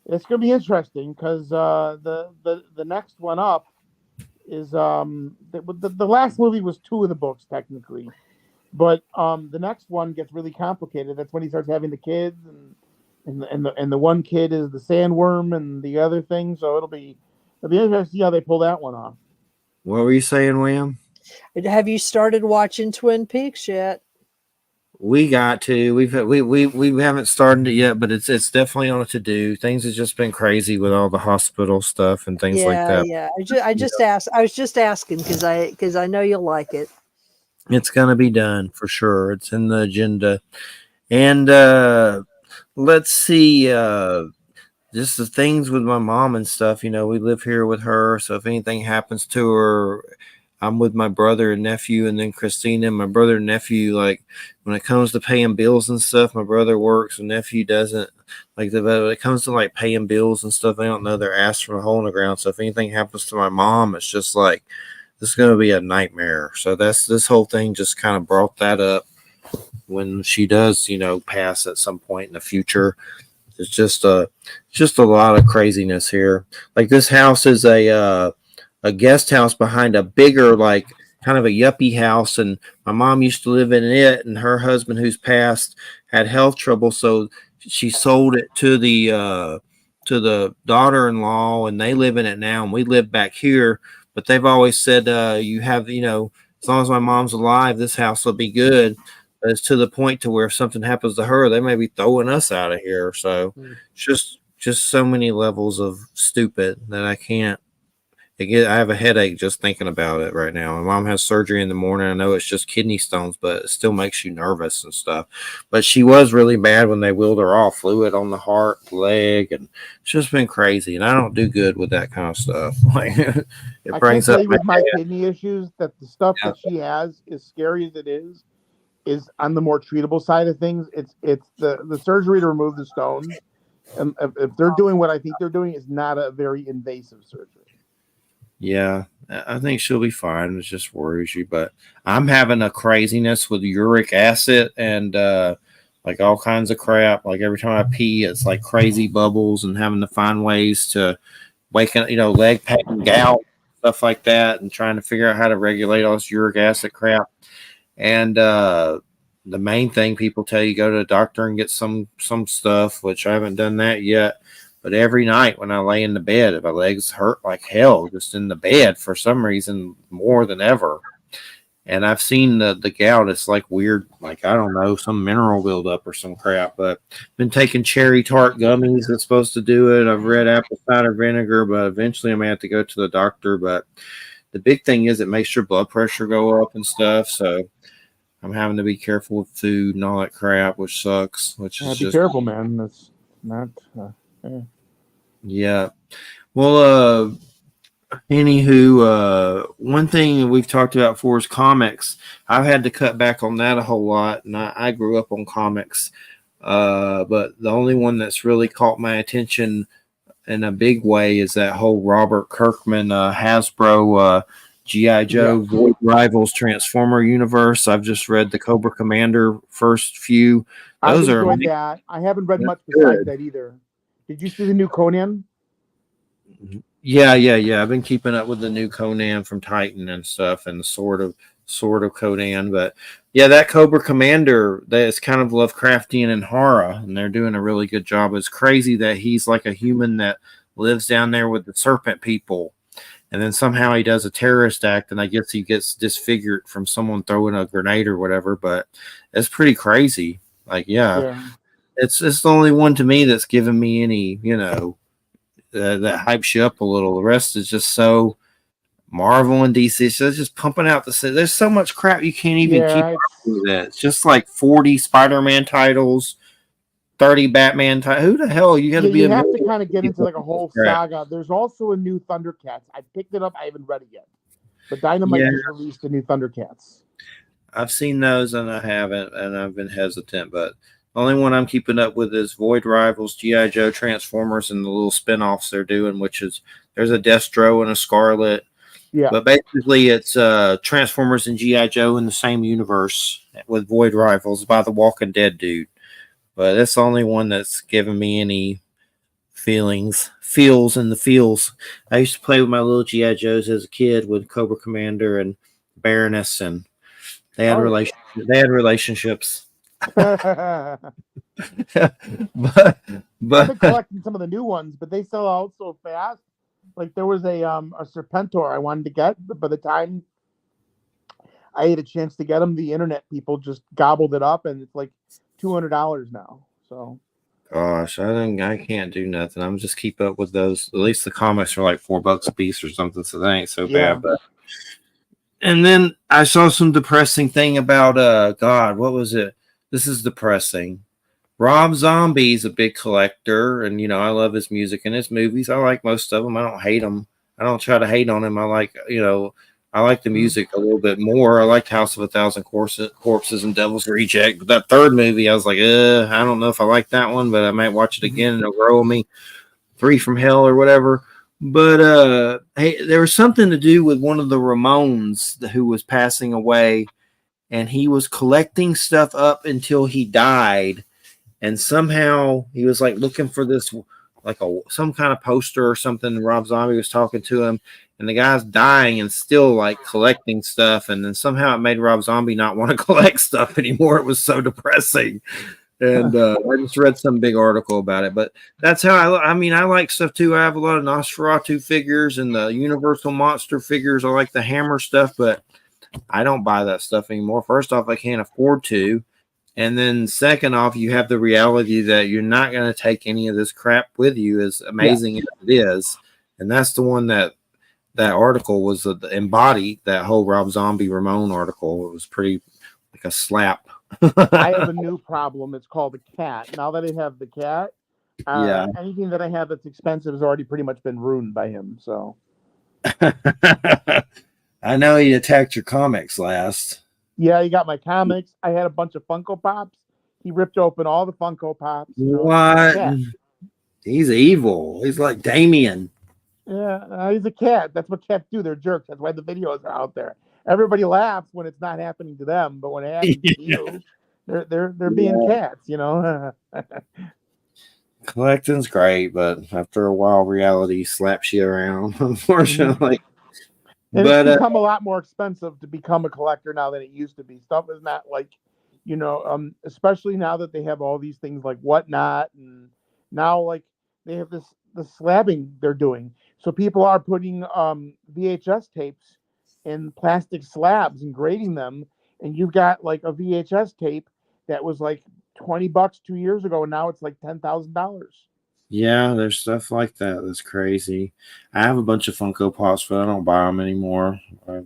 It's gonna be interesting because the next one up is the last movie was 2 of the books technically, but the next one gets really complicated. That's when he starts having the kids and the one kid is the sandworm and the other thing. So it'll be interesting to see how they pull that one off. What were you saying, William? have you started watching Twin Peaks yet? We got to. We haven't started it yet, but it's definitely on a to do. Things have just been crazy with all the hospital stuff and things like Yeah, that. yeah. I just asked. I was just asking because I know you'll like it. It's gonna be done for sure. It's in the agenda. And let's see. Just the things with my mom and stuff. We live here with her, so if anything happens to her, I'm with my brother and nephew, and then Christina. My brother and nephew, like when it comes to paying bills and stuff, my brother works and nephew doesn't. Like when it comes to like paying bills and stuff, they don't know their ass from a hole in the ground. So if anything happens to my mom, it's just like this is going to be a nightmare. So this whole thing just kind of brought that up when she does, pass at some point in the future. It's just a lot of craziness here. Like this house is a guest house behind a bigger, like kind of a yuppie house, and my mom used to live in it, and her husband, who's passed, had health trouble, so she sold it to the daughter-in-law, and they live in it now, and we live back here. But they've always said, you have, as long as my mom's alive, this house will be good. But it's to the point to where if something happens to her, they may be throwing us out of here. So it's just so many levels of stupid that I can't. I have a headache just thinking about it right now. My mom has surgery in the morning. I know it's just kidney stones, but it still makes you nervous and stuff. But she was really bad when they wheeled her off, fluid on the heart, leg, and it's just been crazy. And I don't do good with that kind of stuff. Like it I brings can up say with my kidney issues that the stuff Yeah. that she has, as scary as it is on the more treatable side of things. It's the surgery to remove the stones. And if they're doing what I think they're doing, is not a very invasive surgery. Yeah, I think she'll be fine. It just worries you, but I'm having a craziness with uric acid and like all kinds of crap. Like every time I pee, it's like crazy bubbles and having to find ways to waking, leg pain, gout, stuff like that, and trying to figure out how to regulate all this uric acid crap. And the main thing people tell you, go to the doctor and get some stuff, which I haven't done that yet. But every night when I lay in the bed, my legs hurt like hell just in the bed for some reason more than ever. And I've seen the gout. It's like weird, like I don't know, some mineral buildup or some crap. But been taking cherry tart gummies that's supposed to do it. I've read apple cider vinegar, but eventually I may have to go to the doctor. But the big thing is it makes your blood pressure go up and stuff. So I'm having to be careful with food and all that crap, which sucks. Which is Be just careful, man. That's not. yeah. Well, anywho, one thing we've talked about before is comics. I've had to cut back on that a whole lot, and I grew up on comics. But the only one that's really caught my attention in a big way is that whole Robert Kirkman Hasbro G.I. Joe Void Rivals Transformer universe. I've just read the Cobra Commander first few. Those I've are enjoyed that. I haven't read much besides that either. Did you see the new Conan? Yeah. I've been keeping up with the new Conan from Titan and stuff, and the sort of Conan. But yeah, that Cobra Commander, that is kind of Lovecraftian and horror, and they're doing a really good job. It's crazy that he's like a human that lives down there with the serpent people, and then somehow he does a terrorist act, and I guess he gets disfigured from someone throwing a grenade or whatever. But it's pretty crazy. Like, yeah, Yeah. it's the only one to me that's given me any, that hypes you up a little. The rest is just so Marvel and DC. So it's just pumping out there's so much crap you can't even keep Yeah, up with it. It's just like 40 Spider-Man titles, 30 Batman titles. Who the hell? You got to be you a have to million kind of get into people like a with whole crap. saga. There's also a new Thundercats. I picked it up. I haven't read it yet. But Dynamite Yeah. just released a new Thundercats. I've seen those and I haven't, and I've been hesitant, but the only one I'm keeping up with is Void Rivals, G.I. Joe, Transformers, and the little spin-offs they're doing, which is there's a Destro and a Scarlet. Yeah. But basically it's Transformers and G.I. Joe in the same universe with Void Rivals by the Walking Dead dude. But that's the only one that's given me any feels in the feels. I used to play with my little GI Joes as a kid with Cobra Commander and Baroness, and they had Oh, relationships. yeah. but I've been but collecting some of the new ones, but they sell out so fast. Like there was a Serpentor I wanted to get, but by the time I had a chance to get them, the internet people just gobbled it up, and it's like $200 now. So gosh, I can't do nothing. I'm just keep up with those. At least the comics are like $4 a piece or something, so that ain't so yeah, bad. But and then I saw some depressing thing about God, what was it? This is depressing. Rob Zombie's a big collector, and I love his music and his movies. I like most of them. I don't hate them. I don't try to hate on him. I like the music a little bit more. I liked House of a Thousand Corpses and Devil's Reject, but that third movie, I was like, I don't know if I like that one, but I might watch it again and it'll grow on me. Three from Hell or whatever. But hey, there was something to do with one of the Ramones who was passing away, and he was collecting stuff up until he died, and somehow he was like looking for this like some kind of poster or something, and Rob Zombie was talking to him, and the guy's dying and still like collecting stuff, and then somehow it made Rob Zombie not want to collect stuff anymore. It was so depressing. And I just read some big article about it, but that's how I mean, I like stuff too. I have a lot of Nosferatu figures and the Universal Monster figures. I like the Hammer stuff, but I don't buy that stuff anymore. First off, I can't afford to. And then second off, you have the reality that you're not going to take any of this crap with you, as amazing as it is. And that's the one that article was embodied, that whole Rob Zombie Ramone article. It was pretty like a slap. I have a new problem. It's called the cat. Now that I have the cat, anything that I have that's expensive has already pretty much been ruined by him. So I know he attacked your comics last. Yeah, he got my comics. I had a bunch of Funko Pops. He ripped open all the Funko Pops. What? He's evil. He's like Damien. Yeah, he's a cat. That's what cats do. They're jerks. That's why the videos are out there. Everybody laughs when it's not happening to them, but when it happens to you, they're being cats. Collecting's great, but after a while, reality slaps you around, unfortunately. And it's become a lot more expensive to become a collector now than it used to be. Stuff is not like, especially now that they have all these things like Whatnot, and now like they have the slabbing they're doing. So people are putting VHS tapes in plastic slabs and grading them, and you've got like a VHS tape that was like $20 2 years ago, and now it's like $10,000. Yeah, there's stuff like that. That's crazy. I have a bunch of Funko Pops, but I don't buy them anymore. I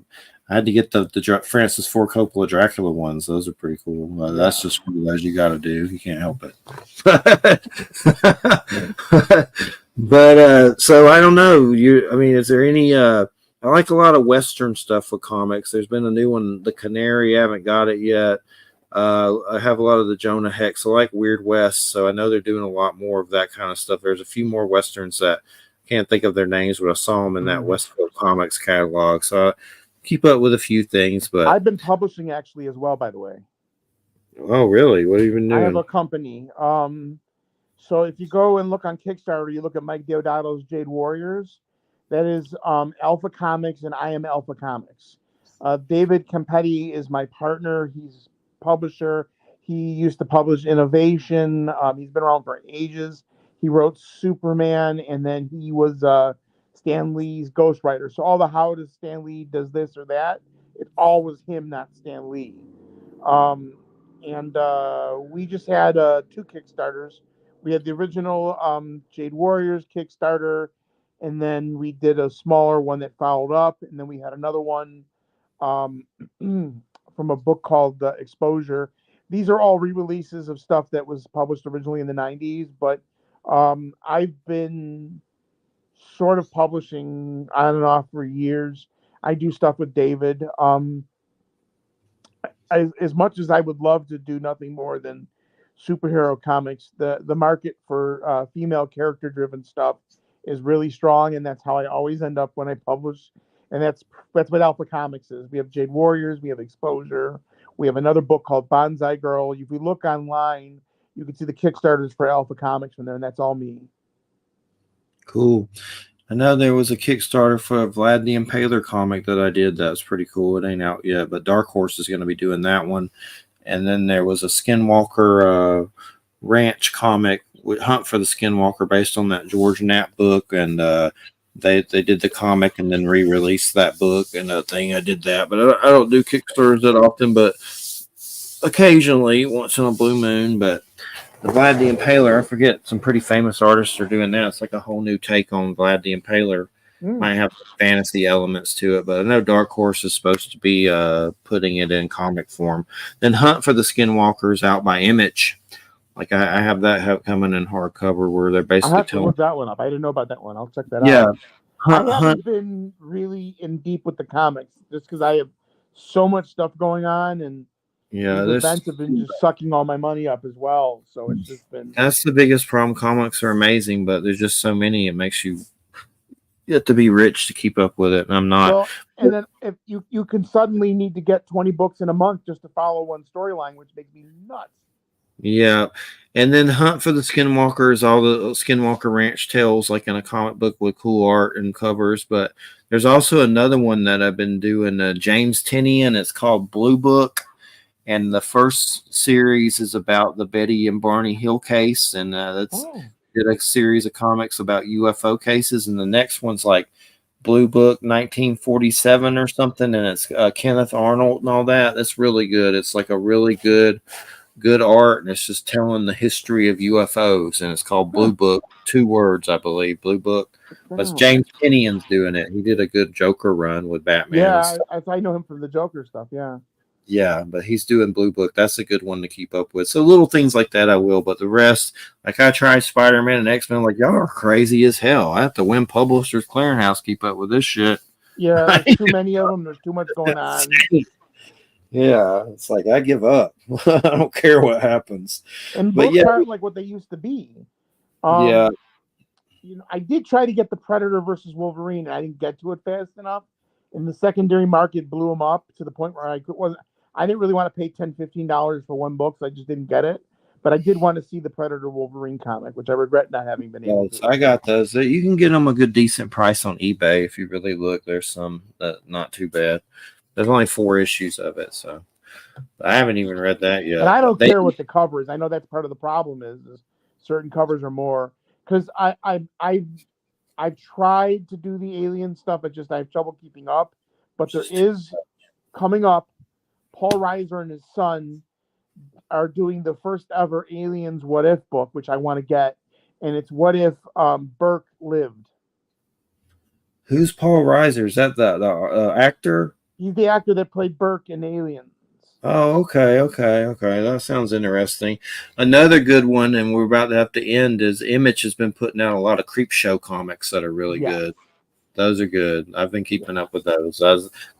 had to get the Francis Ford Coppola Dracula ones. Those are pretty cool. That's just one of those you got to do. You can't help it. But so I don't know. Is there any? I like a lot of Western stuff with comics. There's been a new one, The Canary. I haven't got it yet. I have a lot of the Jonah Hex. I like Weird West, so I know they're doing a lot more of that kind of stuff. There's a few more Westerns that I can't think of their names, but I saw them in that Westfield Comics catalog. So I keep up with a few things. But I've been publishing actually as well, by the way. Oh, really? What have you been doing? I have a company. So if you go and look on Kickstarter, you look at Mike Deodato's Jade Warriors. That is Alpha Comics, and I am Alpha Comics. David Campetti is my partner. He's publisher. He used to publish Innovation. He's been around for ages. He wrote Superman, and then he was Stan Lee's ghostwriter. So all the how does Stan Lee does this or that, it all was him, not Stan Lee. And we just had 2 Kickstarters. We had the original Jade Warriors Kickstarter, and then we did a smaller one that followed up, and then we had another one um, from a book called Exposure. These are all re-releases of stuff that was published originally in the 90s, but I've been sort of publishing on and off for years. I do stuff with David. As much as I would love to do nothing more than superhero comics, the market for female character driven stuff is really strong, and that's how I always end up when I publish. And that's what Alpha Comics is. We have Jade Warriors, we have Exposure, we have another book called Bonsai Girl. If we look online, you can see the Kickstarters for Alpha Comics from there, and that's all me. Cool. I know there was a Kickstarter for a Vlad the Impaler comic that I did. That's pretty cool. It ain't out yet, but Dark Horse is going to be doing that one. And then there was a Skinwalker Ranch comic with Hunt for the Skinwalker based on that George Knapp book. And they did the comic and then re-released that book and a thing. I did that, but I don't do Kickstarters that often, but occasionally, once in a blue moon. But the Vlad the Impaler, I forget, some pretty famous artists are doing that. It's like a whole new take on Vlad the Impaler. Might have some fantasy elements to it, but I know Dark Horse is supposed to be putting it in comic form. Then Hunt for the Skinwalkers out by Image. Like I have that coming in hardcover where they're basically I'll have to look that one up. I didn't know about that one. I'll check that yeah. out. I haven't been really in deep with the comics just because I have so much stuff going on, and yeah, these events have been just sucking all my money up as well. So it's just been. That's the biggest problem. Comics are amazing, but there's just so many. It makes you have to be rich to keep up with it, and I'm not. Well, and then if you can suddenly need to get 20 books in a month just to follow one storyline, which makes me nuts. Yeah. And then Hunt for the Skinwalker is all the Skinwalker Ranch tales, like in a comic book with cool art and covers. But there's also another one that I've been doing, James Tinian. It's called Blue Book. And the first series is about the Betty and Barney Hill case. And did a series of comics about UFO cases. And the next one's like Blue Book 1947 or something. And it's Kenneth Arnold and all that. That's really good. It's like a really good art, and it's just telling the history of UFOs, and it's called Blue Book. 2 words, I believe. Blue Book. But James Tinian's doing it. He did a good Joker run with Batman. Yeah, I know him from the Joker stuff. Yeah, but he's doing Blue Book. That's a good one to keep up with. So little things like that I will, but the rest, like I tried Spider-Man and X-Men, like y'all are crazy as hell. I have to win Publishers Clearinghouse keep up with this shit. Yeah, there's too many of them. There's too much going on. Yeah, it's like I give up. I don't care what happens. And books aren't like what they used to be. Yeah. I did try to get the Predator versus Wolverine, and I didn't get to it fast enough. And the secondary market blew them up to the point where I didn't really want to pay $10, $15 for one book, so I just didn't get it. But I did want to see the Predator Wolverine comic, which I regret not having been able to. I got those. You can get them a good, decent price on eBay if you really look. There's some that not too bad. There's only 4 issues of it, so I haven't even read that yet. And I don't care what the cover is. I know that's part of the problem is certain covers are more because I've tried to do the alien stuff, but I have trouble keeping up. But there is coming up. Paul Reiser and his son are doing the first ever Aliens What If book, which I want to get, and it's What If Burke lived. Who's Paul Reiser? Is that the actor? He's the actor that played Burke in Aliens. Oh, okay. That sounds interesting. Another good one, and we're about to have to end, is Image has been putting out a lot of Creep Show comics that are really good. Those are good. I've been keeping up with those.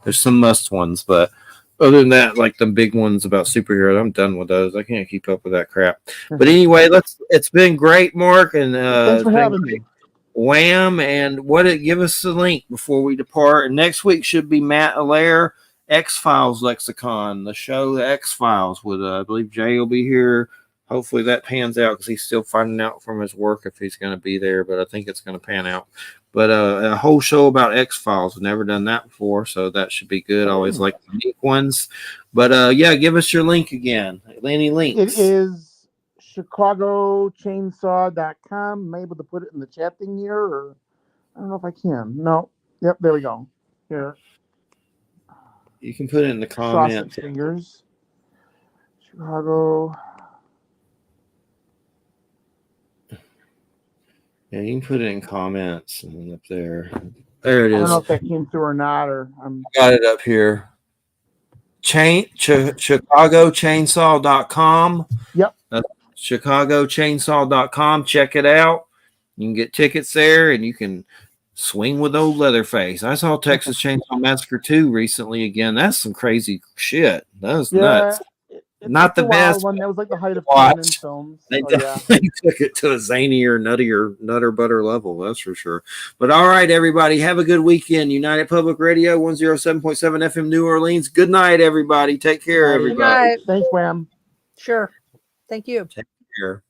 There's some must ones, but other than that, like the big ones about superheroes, I'm done with those. I can't keep up with that crap. But anyway, it's been great, Mark, and thanks for having me. Wham, and give us the link before we depart. And next week should be Matt Allaire, X-Files Lexicon, the show, the X-Files, with I believe Jay will be here. Hopefully that pans out because he's still finding out from his work if he's going to be there, but I think it's going to pan out. But a whole show about X-Files. I've never done that before, so that should be good. I always like unique ones. But give us your link again. Any links? It is ChicagoChainsaw.com. I'm able to put it in the chat thing here, or I don't know if I can. No. Yep, there we go. Here. You can put it in the Cross comments. six fingers. Chicago. Yeah, you can put it in comments and up there. There it I don't is. know if that came through or not, or I'm Got it up here. ChicagoChainsaw.com. Yep. That's ChicagoChainsaw.com. Check it out. You can get tickets there and you can swing with old Leatherface. I saw Texas Chainsaw Massacre 2 recently again. That's some crazy shit. That was nuts. Not it's the a wild best one. That was like the height of watch. canon films. They Oh yeah. definitely took it to a zanier, nuttier, nutter butter level. That's for sure. But all right, everybody, have a good weekend. United Public Radio, 107.7 FM New Orleans. Good night, everybody. Take care, Night. everybody. night. Thanks, Wham. Sure. Thank you. Take care.